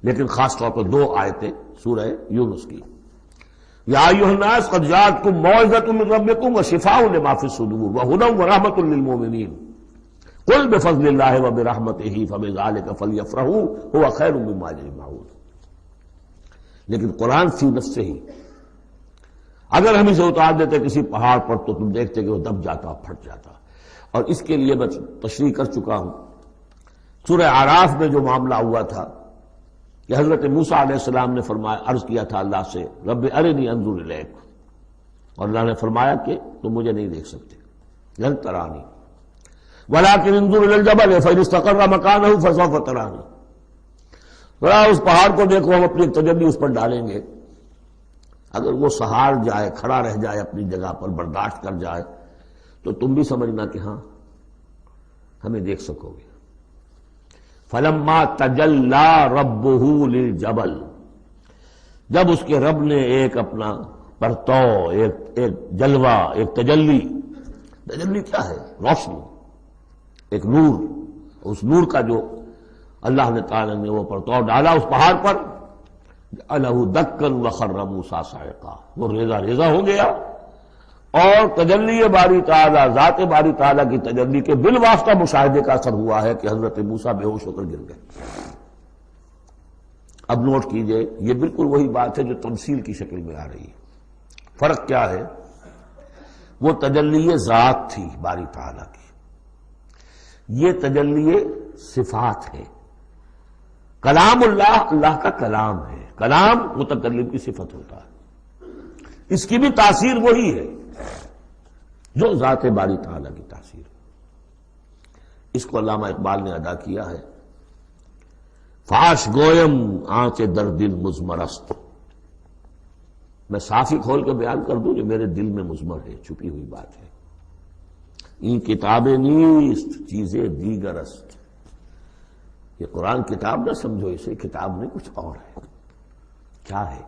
لیکن خاص طور پر دو آیتیں سورہ یونس کی، یا ایھا الناس قد جاءتکم موعظۃ من ربکم وشفاء لما فی الصدور وہدی ورحمۃ للمؤمنین قل بفضل اللہ وبرحمتہ فبذلک فلیفرحوا ھو خیر مما یجمعون۔ لیکن قرآن فی نفسہ ہی، اگر ہم اسے اتار دیتے کسی پہاڑ پر تو تم دیکھتے کہ وہ دب جاتا، پھٹ جاتا۔ اور اس کے لیے میں تشریح کر چکا ہوں، سورہ اعراف میں جو معاملہ ہوا تھا کہ حضرت موسیٰ علیہ السلام نے فرمایا، عرض کیا تھا اللہ سے رب ارنی انظر الیک، اور اللہ نے فرمایا کہ تم مجھے نہیں دیکھ سکتے، لن ترانی ولکن انظر الی الجبل فإن استقر مکانہ فسوف ترانی، ذرا اس پہاڑ کو دیکھو، ہم اپنی تجلی اس پر ڈالیں گے، اگر وہ سہار جائے، کھڑا رہ جائے اپنی جگہ پر، برداشت کر جائے تو تم بھی سمجھنا کہ ہاں ہمیں دیکھ سکو گے۔ فلما تجلی ربہ للجبل، جب اس کے رب نے ایک اپنا پرتو، ایک جلوہ، ایک تجلی کیا ہے؟ روشنی، ایک نور، اس نور کا جو اللہ نے تعالی نے وہ پرتو ڈالا اس پہاڑ پر، جعلہ دکا وخر موسیٰ صعقا، وہ ریزہ ریزہ ہو گیا، اور تجلی باری تعالیٰ، ذات باری تعالیٰ کی تجلی کے بالواسطہ مشاہدے کا اثر ہوا ہے کہ حضرت موسیٰ بے ہوش ہو کر گر گئے۔ اب نوٹ کیجئے، یہ بالکل وہی بات ہے جو تمثیل کی شکل میں آ رہی ہے۔ فرق کیا ہے؟ وہ تجلی ذات تھی باری تعالیٰ کی، یہ تجلی صفات ہے۔ کلام اللہ، اللہ کا کلام ہے، کلام متکلم کی صفت ہوتا ہے، اس کی بھی تاثیر وہی ہے جو ذات باری تعالیٰ کی تاثیر ہے۔ اس کو علامہ اقبال نے ادا کیا ہے، فاش گویم آنچ در دل مضمرست، میں صاف ہی کھول کے بیان کر دوں جو میرے دل میں مضمر ہے، چھپی ہوئی بات ہے۔ این کتابیں نیست چیزیں دیگر است، یہ قرآن کتاب نہ سمجھو، اسے کتاب نہیں کچھ اور ہے۔ کیا ہے؟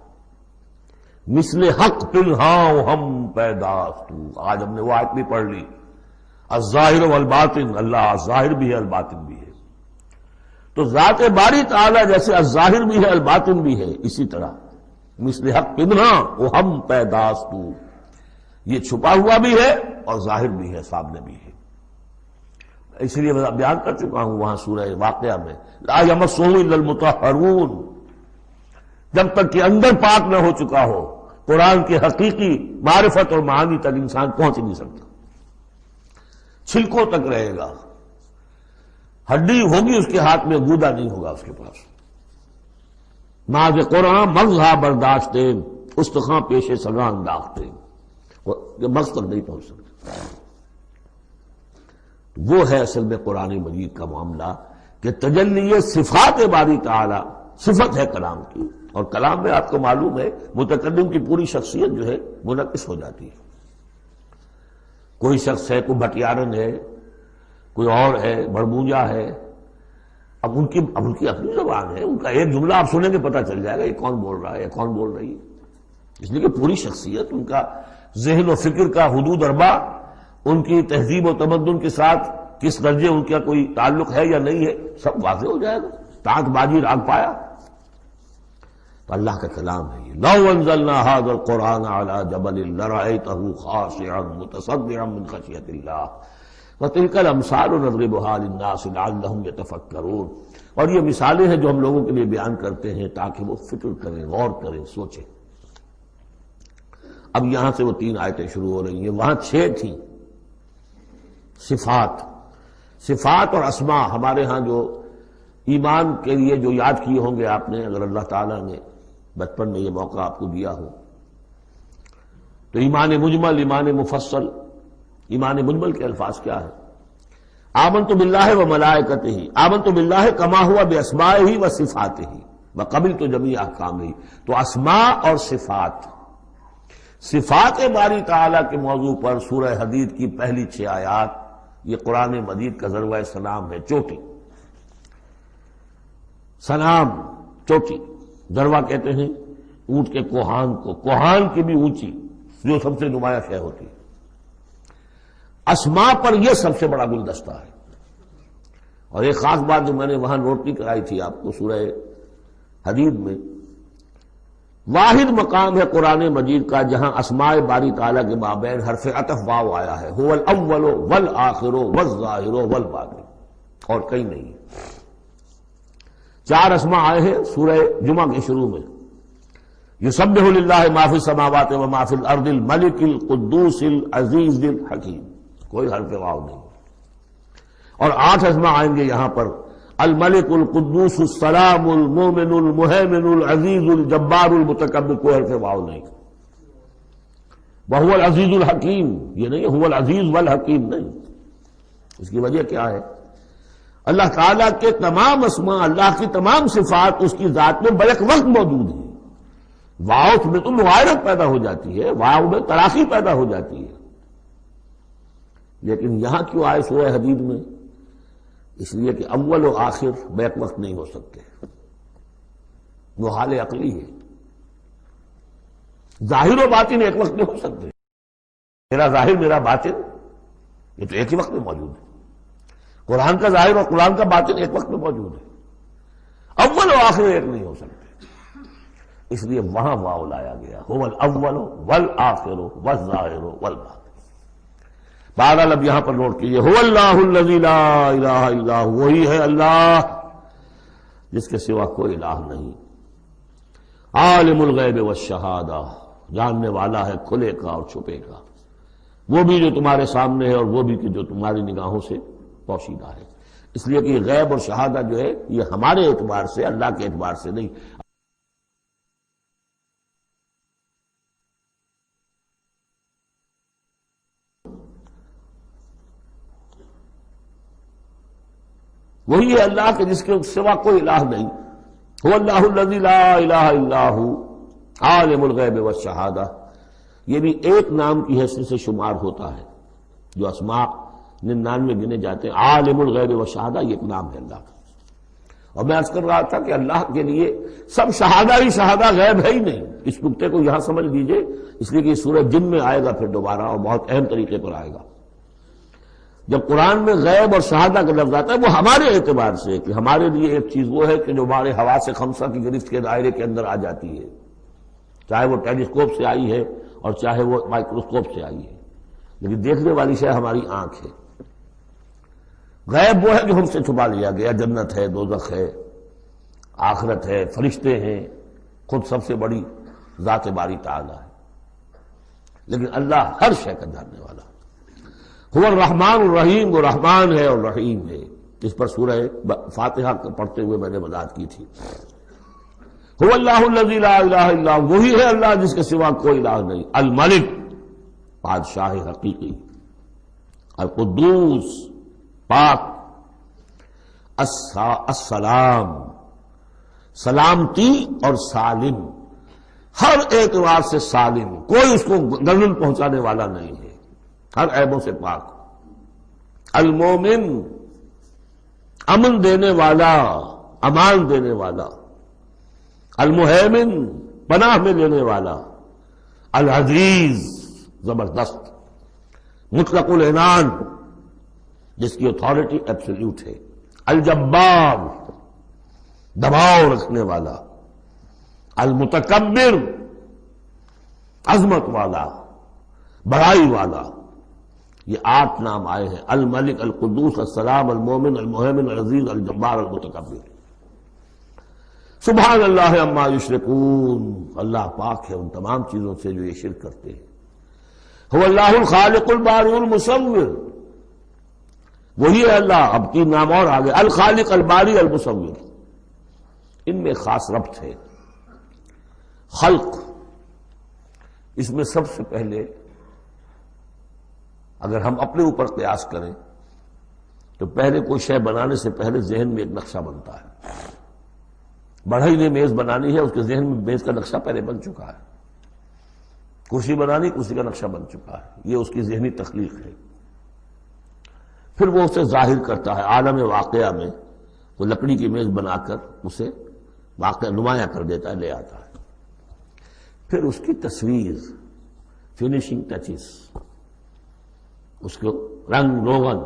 مثل حق پنہاں ہم پیداست، آج ہم نے وہ آیت بھی پڑھ لی، الظاہر والباطن، اللہ ظاہر بھی ہے الباطن بھی ہے، تو ذات باری تعالیٰ جیسے الظاہر بھی ہے الباطن بھی ہے، اسی طرح مثل حق پنہاں وہ ہم پیداست، یہ چھپا ہوا بھی ہے اور ظاہر بھی ہے، سامنے بھی ہے۔ اس لیے میں بیان کر چکا ہوں وہاں سورہ واقعہ میں، لا یمسہ الا المطہرون، جب تک کہ اندر پاک نہ ہو چکا ہو قرآن کے حقیقی معرفت اور معانی تک انسان پہنچ نہیں سکتا، چھلکوں تک رہے گا، ہڈی ہوگی اس کے ہاتھ میں، گودا نہیں ہوگا اس کے پاس۔ ناز قرآن مغزہ برداشتے استخاں پیش سگاں انداختے، مغز تک نہیں پہنچ سکتا۔ وہ ہے اصل میں قرآن مجید کا معاملہ کہ تجلی صفات باری تعالی صفت ہے کلام کی، اور کلام میں آپ کو معلوم ہے متکلم کی پوری شخصیت جو ہے منعکس ہو جاتی ہے۔ کوئی شخص ہے، کوئی بھٹیارن ہے، کوئی اور ہے، بڑبونجا ہے، اب ان کی اپنی زبان ہے، ان کا ایک جملہ آپ سنیں گے پتہ چل جائے گا یہ کون بول رہا ہے یا کون بول رہی ہے۔ اس لیے کہ پوری شخصیت، ان کا ذہن و فکر کا حدود اربع، ان کی تہذیب و تمدن کے ساتھ کس درجے ان کا کوئی تعلق ہے یا نہیں ہے، سب واضح ہو جائے گا۔ تانت بازی راگ پایا تو اللہ کا کلام ہے یہ۔ لو انزلنا هذا القرآن على جبل لرأيته خاشعا متصدعا من خشية الله وتلك الامثال نضربها للناس لعلهم يتفكرون۔ اور یہ مثالیں ہیں جو ہم لوگوں کے لیے بیان کرتے ہیں تاکہ وہ فکر کریں، غور کریں، سوچیں۔ اب یہاں سے وہ 3 آیتیں شروع ہو رہی ہیں، وہاں 6 تھیں۔ صفات اور اسماء ہمارے ہاں جو ایمان کے لیے جو یاد کیے ہوں گے آپ نے، اگر اللہ تعالیٰ نے بچپن میں یہ موقع آپ کو دیا ہو تو ایمان مجمل، ایمان مفصل۔ ایمان مجمل کے الفاظ کیا ہے؟ آمنت باللہ و ملائکتہ، آمنت باللہ کما ہوا باسمائہ و صفاتہ وقبلت جمیع احکامہ۔ تو اسماء اور صفات باری تعالیٰ کے موضوع پر سورہ حدید کی پہلی 6 آیات، یہ قرآن مجید کا ذروہ سلام ہے، چوٹی، سلام، چوٹی۔ ذروہ کہتے ہیں اونٹ کے کوہان کو، کوہان کی بھی اونچی جو سب سے نمایاں شے ہوتی ہے۔ اسماء پر یہ سب سے بڑا گلدستہ ہے۔ اور ایک خاص بات جو میں نے وہاں نوٹ نہیں کرائی تھی آپ کو، سورہ حدید میں واحد مقام ہے قرآن مجید کا جہاں اسماء باری تعالیٰ کے مابین حرف عطف واو آیا ہے، هو الاول والآخر والظاہر والباطن، اور کہیں نہیں۔ 4 اسماء آئے ہیں سورہ جمعہ کے شروع میں، یسبح للہ ما فی السماوات و ما فی الارض الملک القدوس العزیز الحکیم، کوئی حرف واو نہیں۔ اور 8 اسماء آئیں گے یہاں پر، الملک القدوس السلام المومن المہیمن العزیز الجبار المتکبر، کوئی حرف واو نہیں۔ وہو العزیز الحکیم، یہ نہیں هو العزیز والحکیم نہیں۔ اس کی وجہ کیا ہے؟ اللہ تعالیٰ کے تمام اسماء، اللہ کی تمام صفات اس کی ذات میں بیک وقت موجود ہیں۔ واو میں تو مغایرت پیدا ہو جاتی ہے، واو میں تراخی پیدا ہو جاتی ہے، لیکن یہاں کیوں آئے سورہ حدید میں؟ اس لیے کہ اول و آخر بیک وقت نہیں ہو سکتے، وہ حال عقلی ہے۔ ظاہر و باطن ایک وقت نہیں ہو سکتے، میرا ظاہر میرا باطن یہ تو ایک ہی وقت میں موجود ہے۔ قرآن کا ظاہر اور قرآن کا باطن ایک وقت میں موجود ہے، اول و آخر ایک نہیں ہو سکتے، اس لیے وہاں واو لایا گیا، هو الاول والآخر والظاہر والباطن۔ بہرحال اب یہاں پر نوٹ کیجیے، هو اللہ الذی لا الہ الا هو، وہی ہے اللہ جس کے سوا کوئی الہ نہیں، عالم الغیب والشہادہ، جاننے والا ہے کھلے کا اور چھپے کا، وہ بھی جو تمہارے سامنے ہے اور وہ بھی کہ جو تمہاری نگاہوں سے پوشیدہ ہے۔ اس لیے کہ غیب اور شہادہ جو ہے یہ ہمارے اعتبار سے، اللہ کے اعتبار سے نہیں۔ وہی ہے اللہ کے جس کے سوا کوئی الہ نہیں، هو اللہ الذی لا الہ الا هو عالم الغیب والشہادہ، یہ بھی ایک نام کی حیثیت سے شمار ہوتا ہے، جو اسماء 99 گنے جاتے ہیں، عالم الغیب والشہادہ یہ ایک نام ہے اللہ کا۔ اور میں عرض کر رہا تھا کہ اللہ کے لیے سب شہادہ ہی شہادہ، غیب ہے ہی نہیں۔ اس نقطے کو یہاں سمجھ لیجئے، اس لیے کہ یہ سورہ جن میں آئے گا پھر دوبارہ، اور بہت اہم طریقے پر آئے گا۔ جب قرآن میں غیب اور شہادہ کا لفظ آتا ہے وہ ہمارے اعتبار سے، کہ ہمارے لیے ایک چیز وہ ہے کہ جو ہمارے حواس خمسہ کی گرفت کے دائرے کے اندر آ جاتی ہے، چاہے وہ ٹیلیسکوپ سے آئی ہے اور چاہے وہ مائکروسکوپ سے آئی ہے، لیکن دیکھنے والی شے ہماری آنکھ ہے۔ غیب وہ ہے جو ہم سے چھپا لیا گیا، جنت ہے، دوزخ ہے، آخرت ہے، فرشتے ہیں، خود سب سے بڑی ذات باری تعالی ہے۔ لیکن اللہ ہر شے کا جاننے والا. هو الرحمن الرحیم، وہ رحمان ہے اور رحیم ہے. اس پر سورہ فاتحہ پڑھتے ہوئے میں نے وضاحت کی تھی. هو اللہ الذی لا الہ الا هو، وہی ہے اللہ جس کے سوا کوئی الہ نہیں. الملک، بادشاہ حقیقی. القدوس، پاک. السلام، سلامتی اور سالم، ہر اعتبار سے سالم، کوئی اس کو گردن پہنچانے والا نہیں ہے، ہر عیبوں سے پاک. المومن، امن دینے والا، امان دینے والا. المہیمن، پناہ میں لینے والا. العزیز، زبردست. مطلق العنان، جس کی اتھارٹی ایبسلیوٹ ہے. الجبار، دباؤ رکھنے والا. المتکبر، عظمت والا، بڑائی والا. یہ 8 نام آئے ہیں. الملک، القدوس، السلام، المومن، المہیمن، العزیز، الجبار، المتکبر. سبحان اللہ عما یشرکون، اللہ پاک ہے ان تمام چیزوں سے جو یہ شرک کرتے ہیں. هو اللہ الخالق البارئ المصور، وہی ہے اللہ. اب 3 نام اور آگے. الخالق، الباری، المصور. ان میں خاص ربط ہے. خلق، اس میں سب سے پہلے اگر ہم اپنے اوپر قیاس کریں تو پہلے کوئی شے بنانے سے پہلے ذہن میں ایک نقشہ بنتا ہے. بڑھئی نے میز بنانی ہے، اس کے ذہن میں میز کا نقشہ پہلے بن چکا ہے. کرسی بنانی، کرسی کا نقشہ بن چکا ہے. یہ اس کی ذہنی تخلیق ہے. پھر وہ اسے ظاہر کرتا ہے عالم واقعہ میں. وہ لکڑی کی میز بنا کر اسے واقعہ نمایاں کر دیتا ہے، لے آتا ہے. پھر اس کی تصویر، فنیشنگ ٹچز، اس کو رنگ روغن.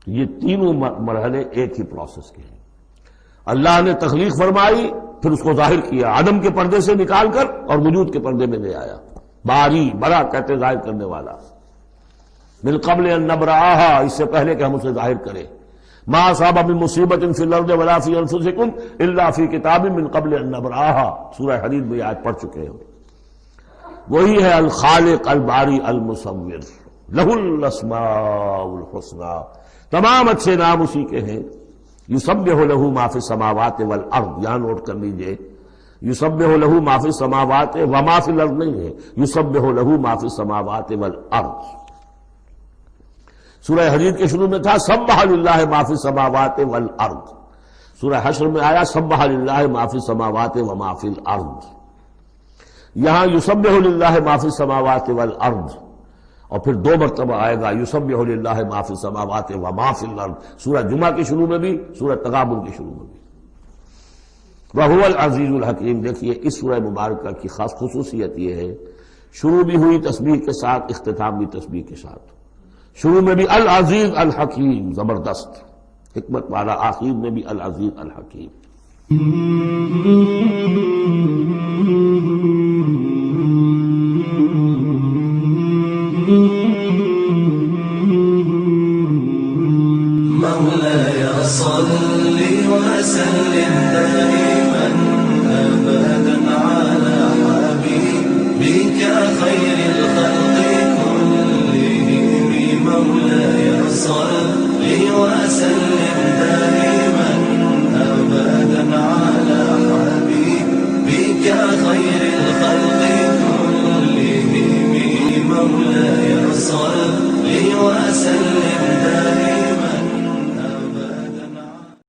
یہ تینوں مرحلے ایک ہی پروسیس کے ہیں. اللہ نے تخلیق فرمائی، پھر اس کو ظاہر کیا، عدم کے پردے سے نکال کر اور وجود کے پردے میں لے آیا. باری، بڑا کہتے ظاہر کرنے والا. من قبل ان نبرأہا، اس سے پہلے کہ ہم اسے ظاہر کریں. ما اصاب من مصیبت فی الارض ولا فی انفسکم الا فی کتاب من قبل ان نبرأہا، سورہ حدید میں آیت پڑھ چکے ہیں. وہی ہے الخالق، الباری، المصور. لہ الاسماء الحسنی، تمام اچھے نام اسی کے ہیں. یسبح لہ ما فی السماوات والارض، یہاں نوٹ کر لیجئے. یسبح لہ ما فی السماوات وما فی الارض نہیں ہے، یسبح لہ ما فی السماوات والارض. سورہ حدید کے شروع میں تھا سبح للہ ما فی السماوات والارض. سورہ حشر میں آیا سبح للہ ما فی السماوات وما فی الارض. یہاں یسبح للہ ما فی السماوات والارض، اور پھر 2 مرتبہ آئے گا یسبح للہ ما فی السماوات وما فی الارض. سورہ جمعہ کے شروع میں بھی، سورہ تغابن کے شروع میں بھی. وَهُوَ الْعَزِيزُ الْحَكِيمُ. دیکھیے اس سورہ مبارکہ کی خاص خصوصیت یہ ہے، شروع بھی ہوئی تسبیح کے ساتھ، اختتام بھی تسبیح کے ساتھ. شروع میں بھی العزیز الحکیم، زبردست حکمت والا. آخر میں بھی العزیز الحکیم. مولاي صل وسلم